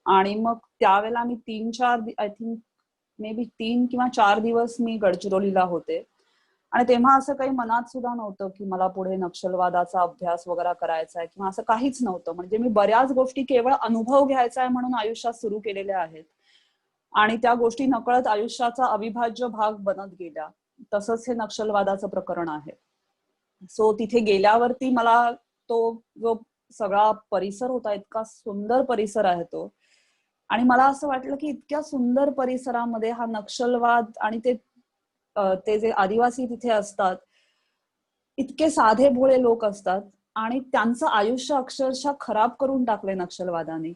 आणि मग त्यावेळेला मी 3-4 आय थिंक मे बी 3 किंवा 4 दिवस मी गडचिरोलीला होते. आणि तेव्हा असं काही मनात सुद्धा नव्हतं की मला पुढे नक्षलवादाचा अभ्यास वगैरे करायचा आहे किंवा असं काहीच नव्हतं. म्हणजे मी बऱ्याच गोष्टी केवळ अनुभव घ्यायचा आहे म्हणून आयुष्यात सुरू केलेल्या आहेत आणि त्या गोष्टी नकळत आयुष्याचा अविभाज्य भाग बनत गेल्या. तसंच हे नक्षलवादाचं प्रकरण आहे. सो तिथे गेल्यावरती मला तो जो सगळा परिसर होता, इतका सुंदर परिसर आहे तो. आणि मला असं वाटलं की इतक्या सुंदर परिसरामध्ये हा नक्षलवाद आणि ते जे आदिवासी तिथे असतात, इतके साधे भोळे लोक असतात आणि त्यांचं आयुष्य अक्षरशः खराब करून टाकलंय नक्षलवादाने.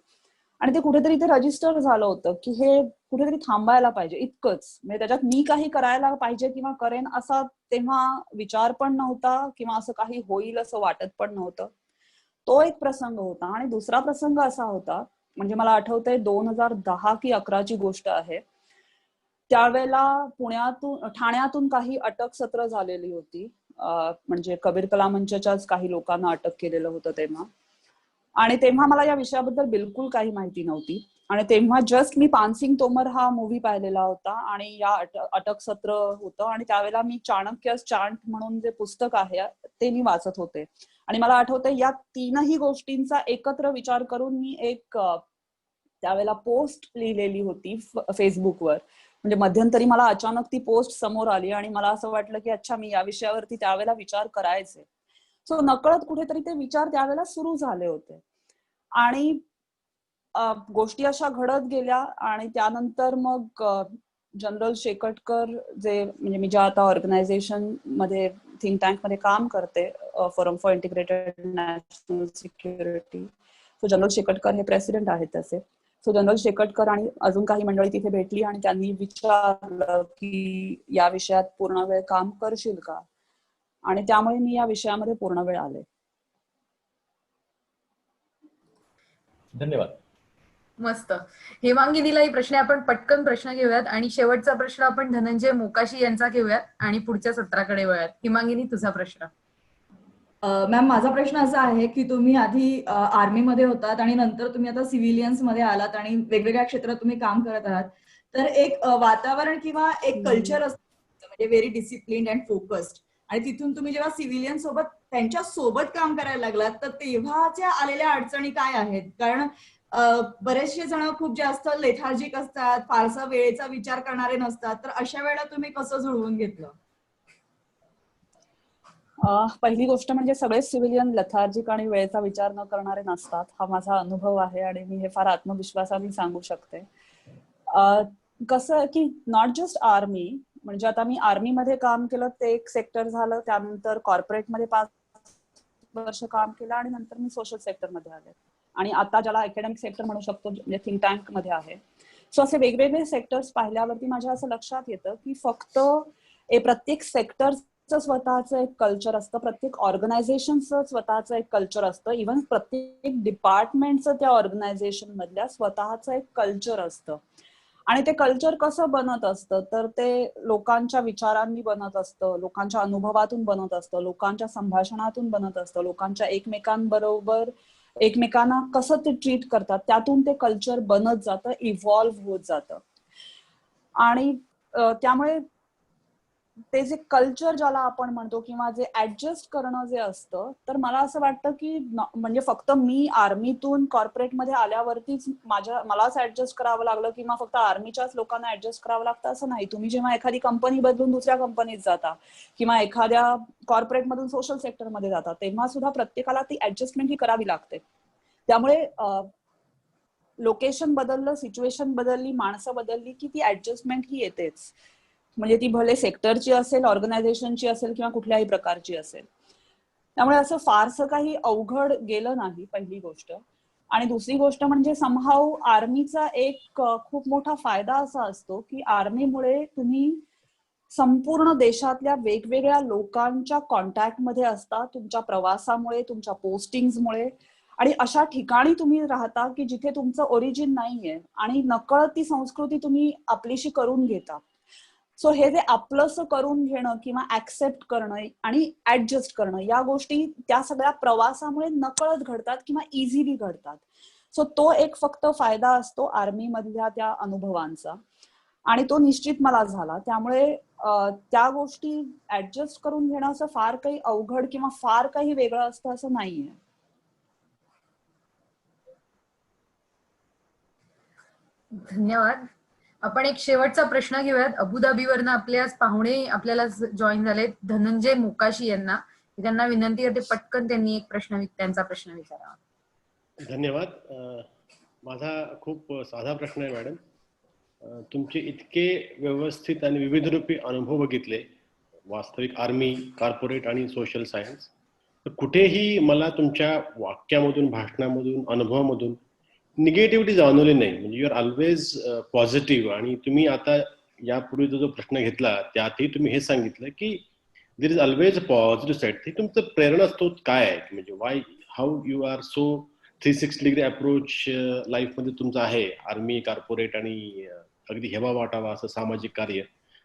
आणि ते कुठेतरी ते रजिस्टर झालं होतं की हे कुठेतरी थांबायला पाहिजे, इतकंच. म्हणजे त्याच्यात मी काही करायला पाहिजे किंवा करेन असा तेव्हा विचार पण नव्हता किंवा असं काही होईल असं वाटत पण नव्हतं. तो एक प्रसंग होता. आणि दुसरा प्रसंग असा होता, म्हणजे मला आठवतंय 2010 की 11ची गोष्ट आहे. त्यावेळेला ठाण्यातून काही अटक सत्र झालेली होती. म्हणजे कबीर कला मंचच्याच काही लोकांना अटक केलेलं होतं तेव्हा. आणि तेव्हा मला या विषयाबद्दल बिलकुल काही माहिती नव्हती. आणि तेव्हा जस्ट मी पानसिंग तोमर हा मूवी पाहिलेला होता आणि या अटक सत्र होतं. आणि त्यावेळेला मी चाणक्य चांट म्हणून जे पुस्तक आहे ते मी वाचत होते. आणि मला आठवतंय या तीनही गोष्टींचा एकत्र विचार करून मी एक त्यावेळेला पोस्ट लिहिलेली होती फेसबुकवर. म्हणजे मध्यंतरी मला अचानक ती पोस्ट समोर आली आणि मला असं वाटलं की अच्छा, मी या विषयावरती त्यावेळेला विचार करायचे. सो नकळत कुठेतरी ते विचार त्यावेळेला सुरू झाले होते. आणि गोष्टी अशा घडत गेल्या. आणि त्यानंतर मग जनरल शेकटकर, जे म्हणजे मी ज्या आता ऑर्गनायझेशन मध्ये थिंक टँक मध्ये काम करते, forum for integrated national security, so general Shekatkar हे प्रेसिडेंट आहेत त्याचे. सो जनरल शेकटकर आणि अजून काही मंडळी तिथे भेटली आणि त्यांनी विचारलं की या विषयात पूर्ण वेळ काम करशील का, आणि त्यामुळे मी या विषयामध्ये पूर्ण वेळ आले. धन्यवाद. मस्त. हेमांगिनीलाही प्रश्न आपण पटकन प्रश्न घेऊयात आणि शेवटचा प्रश्न आपण धनंजय मोकाशी यांचा घेऊयात आणि पुढच्या सत्राकडे वळूयात. हेमांगिनी, तुझा प्रश्न. मॅम, माझा प्रश्न असा आहे की तुम्ही आधी आर्मीमध्ये होतात आणि नंतर तुम्ही आता सिव्हिलियन्स मध्ये आलात आणि वेगवेगळ्या क्षेत्रात तुम्ही काम करत आहात, तर एक वातावरण किंवा एक कल्चर असतं म्हणजे व्हेरी डिसिप्लिन्ड अँड फोकस्ड, आणि तिथून तुम्ही जेव्हा सिव्हिलियन सोबत त्यांच्या सोबत काम करायला लागलात तर तेव्हाच्या आलेल्या अडचणी काय आहेत? कारण बरेचसे जण खूप जास्त लेथार्जिक असतात, फारसा वेळेचा विचार करणारे नसतात, तर अशा वेळेला तुम्ही कसं जुळवून घेतलं? पहिली गोष्ट म्हणजे सगळेच सिव्हिलियन लथार्जिक आणि वेळेचा विचार न करणारे नसतात. हा माझा अनुभव आहे आणि मी हे फार आत्मविश्वासाने सांगू शकते. कसं की नॉट जस्ट आर्मी, म्हणजे आता मी आर्मीमध्ये काम केलं ते एक सेक्टर झालं, त्यानंतर कॉर्पोरेटमध्ये 5 वर्ष काम केलं आणि नंतर मी सोशल सेक्टरमध्ये आले आणि आता ज्याला अकॅडमिक सेक्टर म्हणू शकतो म्हणजे थिंक टँक मध्ये आहे. सो असे वेगवेगळे सेक्टर्स पाहिल्यावरती माझ्या असं लक्षात येतं की फक्त प्रत्येक सेक्टरचं स्वतःचं एक कल्चर असतं, प्रत्येक ऑर्गनायझेशनचं स्वतःचं एक कल्चर असतं, इव्हन प्रत्येक डिपार्टमेंटचं त्या ऑर्गनायझेशन मधल्या स्वतःचं एक कल्चर असतं. आणि ते कल्चर कसं बनत असतं तर ते लोकांच्या विचारांनी बनत असतं, लोकांच्या अनुभवातून बनत असतं, लोकांच्या संभाषणातून बनत असतं, लोकांच्या एकमेकांबरोबर एकमेकांना कसं ते ट्रीट करतात त्यातून ते कल्चर बनत जातं, इव्हॉल्व्ह होत जातं. आणि त्यामुळे ते जे कल्चर ज्याला आपण म्हणतो किंवा जे ऍडजस्ट करणं जे असतं, तर मला असं वाटतं की म्हणजे फक्त मी आर्मीतून कॉर्पोरेटमध्ये आल्यावरतीच मलाच ऍडजस्ट करावं लागलं किंवा फक्त आर्मीच्याच लोकांना ऍडजस्ट करावं लागतं असं नाही. तुम्ही जेव्हा एखादी कंपनी बदलून दुसऱ्या कंपनीत जाता किंवा एखाद्या कॉर्पोरेटमधून सोशल सेक्टरमध्ये जाता तेव्हा सुद्धा प्रत्येकाला ती ऍडजस्टमेंट ही करावी लागते. त्यामुळे लोकेशन बदललं, सिच्युएशन बदलली, माणसं बदलली की ती ऍडजस्टमेंट ही येतेच. म्हणजे ती भले सेक्टरची असेल, ऑर्गनायझेशनची असेल किंवा कुठल्याही प्रकारची असेल. त्यामुळे असं फारसं काही अवघड गेलं नाही, पहिली गोष्ट. आणि दुसरी गोष्ट म्हणजे समहाऊ आर्मीचा एक खूप मोठा फायदा असा असतो की आर्मीमुळे तुम्ही संपूर्ण देशातल्या वेगवेगळ्या लोकांच्या कॉन्टॅक्टमध्ये असता, तुमच्या प्रवासामुळे, तुमच्या पोस्टिंग्समुळे, आणि अशा ठिकाणी तुम्ही राहता की जिथे तुमचं ओरिजिन नाहीये आणि नकळत ती संस्कृती तुम्ही आपलीशी करून घेता. सो हे जे आपलंसं करून घेणं किंवा ऍक्सेप्ट करणं आणि ऍडजस्ट करणं या गोष्टी त्या सगळ्या प्रवासामुळे नकळत घडतात किंवा इझिली घडतात. सो तो एक फक्त फायदा असतो आर्मी मधल्या त्या अनुभवांचा आणि तो निश्चित मला झाला. त्यामुळे त्या गोष्टी ऍडजस्ट करून घेणं असं फार काही अवघड किंवा फार काही वेगळं असतं असं नाहीये. धन्यवाद. आपण एक शेवटचा प्रश्न घेऊयात. अबुधाबीवरनं आपले आज पाहुणे आपल्याला जॉईन झाले, धनंजय मोकाशी यांना. त्यांना विनंती करते पटकन त्यांनी एक त्यांचा प्रश्न विचारावा. धन्यवाद. माझा खूप साधा प्रश्न आहे मॅडम. तुमचे इतके व्यवस्थित आणि विविधरूपी अनुभव बघितले, वास्तविक आर्मी, कॉर्पोरेट आणि सोशल सायन्स, तर कुठेही मला तुमच्या वाक्यामधून, भाषणामधून, अनुभवामधून निगेटिव्हिटी जाणवली नाही. म्हणजे यू आर ऑलवेज पॉझिटिव्ह. आणि तुम्ही आता यापूर्वीचा जो प्रश्न घेतला त्यातही तुम्ही हे सांगितलं की there is always positive side. ते तुमचं प्रेरणास्त्रोत काय आहे, म्हणजे Y, how you are so 360 degree approach लाईफमध्ये तुमचं आहे, आर्मी, कॉर्पोरेट आणि अगदी हेवा वाटावा असं सामाजिक कार्य,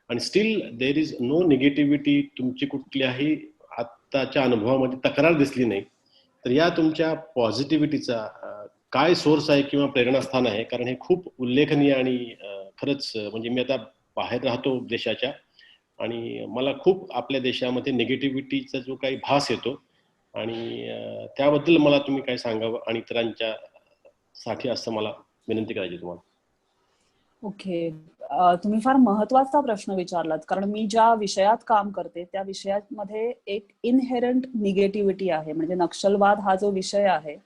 आणि still there is no negativity. तुमची कुठल्याही आत्ताच्या अनुभवामध्ये तक्रार दिसली नाही. तर या तुमच्या पॉझिटिव्हिटीचा काय सोर्स आहे किंवा प्रेरणास्थान आहे? कारण हे खूप उल्लेखनीय आणि खरंच म्हणजे मी आता बाहेर राहतो देशाच्या, आणि मला खूप आपल्या देशामध्ये निगेटिव्हिटीचा जो काही भास येतो, आणि त्याबद्दल मला तुम्ही काय सांगावं आणि इतरांच्या साठी असं मला विनंती करायची तुम्हाला. ओके, तुम्ही फार महत्वाचा प्रश्न विचारलात, कारण मी ज्या विषयात काम करते त्या विषयामध्ये एक इनहेरंट निगेटिव्हिटी आहे. म्हणजे नक्षलवाद हा जो विषय आहे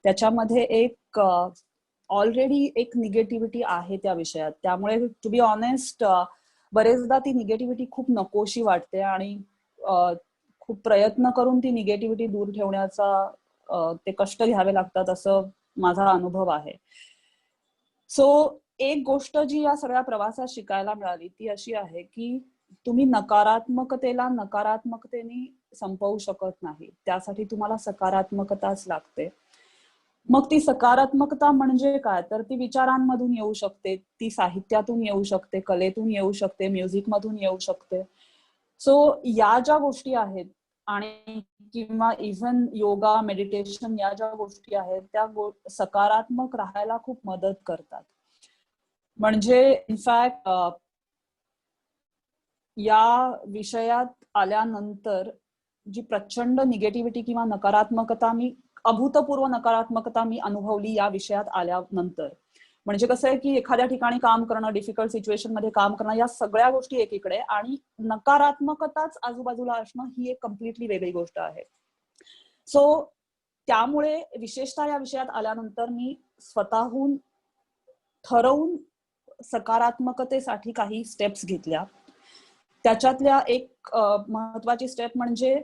त्याच्यामध्ये एक ऑलरेडी एक निगेटिव्हिटी आहे त्या विषयात. त्यामुळे टू बी ऑनेस्ट बरेचदा ती निगेटिव्हिटी खूप नकोशी वाटते आणि खूप प्रयत्न करून ती निगेटिव्हिटी दूर ठेवण्याचा ते कष्ट घ्यावे लागतात असं माझा अनुभव आहे. सो एक गोष्ट जी या सगळ्या प्रवासात शिकायला मिळाली ती अशी आहे की तुम्ही नकारात्मकतेला नकारात्मकतेने संपवू शकत नाही. त्यासाठी तुम्हाला सकारात्मकताच लागते. मग ती सकारात्मकता म्हणजे काय, तर ती विचारांमधून येऊ शकते, ती साहित्यातून येऊ शकते, कलेतून येऊ शकते, म्युझिक मधून येऊ शकते. सो या ज्या गोष्टी आहेत आणि किंवा इव्हन योगा, मेडिटेशन या ज्या गोष्टी आहेत त्या सकारात्मक राहायला खूप मदत करतात. म्हणजे इनफॅक्ट या विषयात आल्यानंतर जी प्रचंड निगेटिव्हिटी किंवा नकारात्मकता अभूतपूर्व नकारात्मकता मी अनुभवली या विषयात आल्यानंतर. म्हणजे कसं आहे की एखाद्या ठिकाणी काम करणं, डिफिकल्ट सिच्युएशन मध्ये काम करणं, या सगळ्या गोष्टी एकीकडे आणि नकारात्मकताच आजूबाजूला असणं ही एक कम्प्लिटली वेगळी गोष्ट आहे. सो त्यामुळे विशेषतः या विषयात आल्यानंतर मी स्वतःहून ठरवून सकारात्मकतेसाठी काही स्टेप्स घेतल्या. त्याच्यातल्या एक महत्वाची स्टेप म्हणजे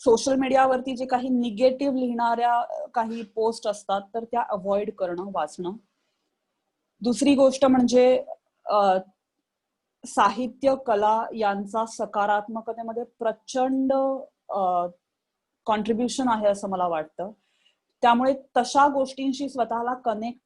सोशल मीडियावरती जे काही निगेटिव्ह लिहिणाऱ्या काही पोस्ट असतात तर त्या अवॉइड करणं, वाचणं. दुसरी गोष्ट म्हणजे साहित्य, कला यांचा सकारात्मकतेमध्ये प्रचंड कॉन्ट्रीब्युशन आहे असं मला वाटतं. त्यामुळे तशा गोष्टींशी स्वतःला कनेक्ट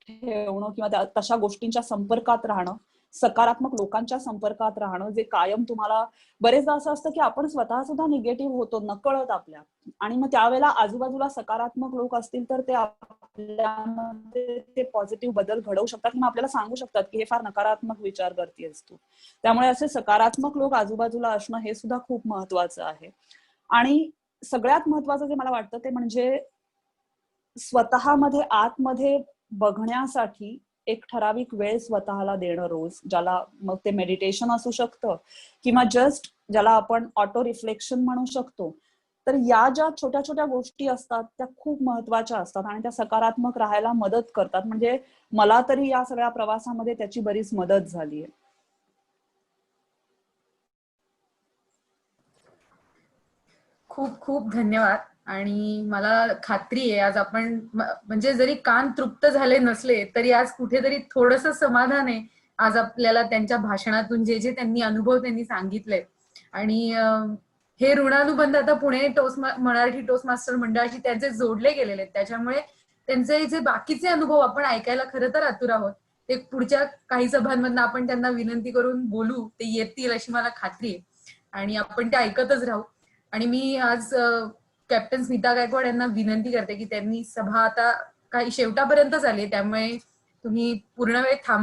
ठेवणं किंवा तशा गोष्टींच्या संपर्कात राहणं, सकारात्मक लोकांच्या संपर्कात राहणं, जे कायम तुम्हाला, बरेचदा असं असतं की आपण स्वतः सुद्धा निगेटिव्ह होतो नकळत आपल्या, आणि मग त्यावेळेला आजूबाजूला सकारात्मक लोक असतील तर ते आपल्यामध्ये ते पॉझिटिव्ह बदल घडवू शकतात किंवा आपल्याला सांगू शकतात की हे फार नकारात्मक विचार करतेस तू. त्यामुळे असे सकारात्मक लोक आजूबाजूला असणं हे सुद्धा खूप महत्वाचं आहे. आणि सगळ्यात महत्वाचं जे मला वाटतं ते म्हणजे स्वतःमध्ये आतमध्ये बघण्यासाठी एक ठराविक वेळ स्वतःला देणं रोज, ज्याला मग ते मेडिटेशन असू शकतं किंवा जस्ट ज्याला आपण ऑटो रिफ्लेक्शन म्हणू शकतो. तर या ज्या छोट्या छोट्या गोष्टी असतात त्या खूप महत्वाच्या असतात आणि त्या सकारात्मक राहायला मदत करतात. म्हणजे मला तरी या सगळ्या प्रवासामध्ये त्याची बरीच मदत झाली आहे. खूप खूप धन्यवाद. आणि मला खात्री आहे आज आपण म्हणजे जरी कान तृप्त झाले नसले तरी आज कुठेतरी थोडंसं समाधान आहे आज आपल्याला त्यांच्या भाषणातून जे जे त्यांनी अनुभव त्यांनी सांगितले. आणि हे ऋणानुबंध आता पुणे मराठी टोस्ट मास्टर मंडळाशी त्यांचे जोडले गेलेले आहेत. त्याच्यामुळे त्यांचे जे बाकीचे अनुभव आपण ऐकायला खरं तर आतुर आहोत. ते पुढच्या काही सभांमधून आपण त्यांना विनंती करून बोलू, ते येतील अशी मला खात्री आहे आणि आपण ते ऐकतच राहू. आणि मी आज कॅप्टन स्मिता गायकवाड यांना विनंती करते की त्यांनी सभा आता काही शेवटापर्यंत झाली, त्यामुळे तुम्ही पूर्ण वेळ थांबा.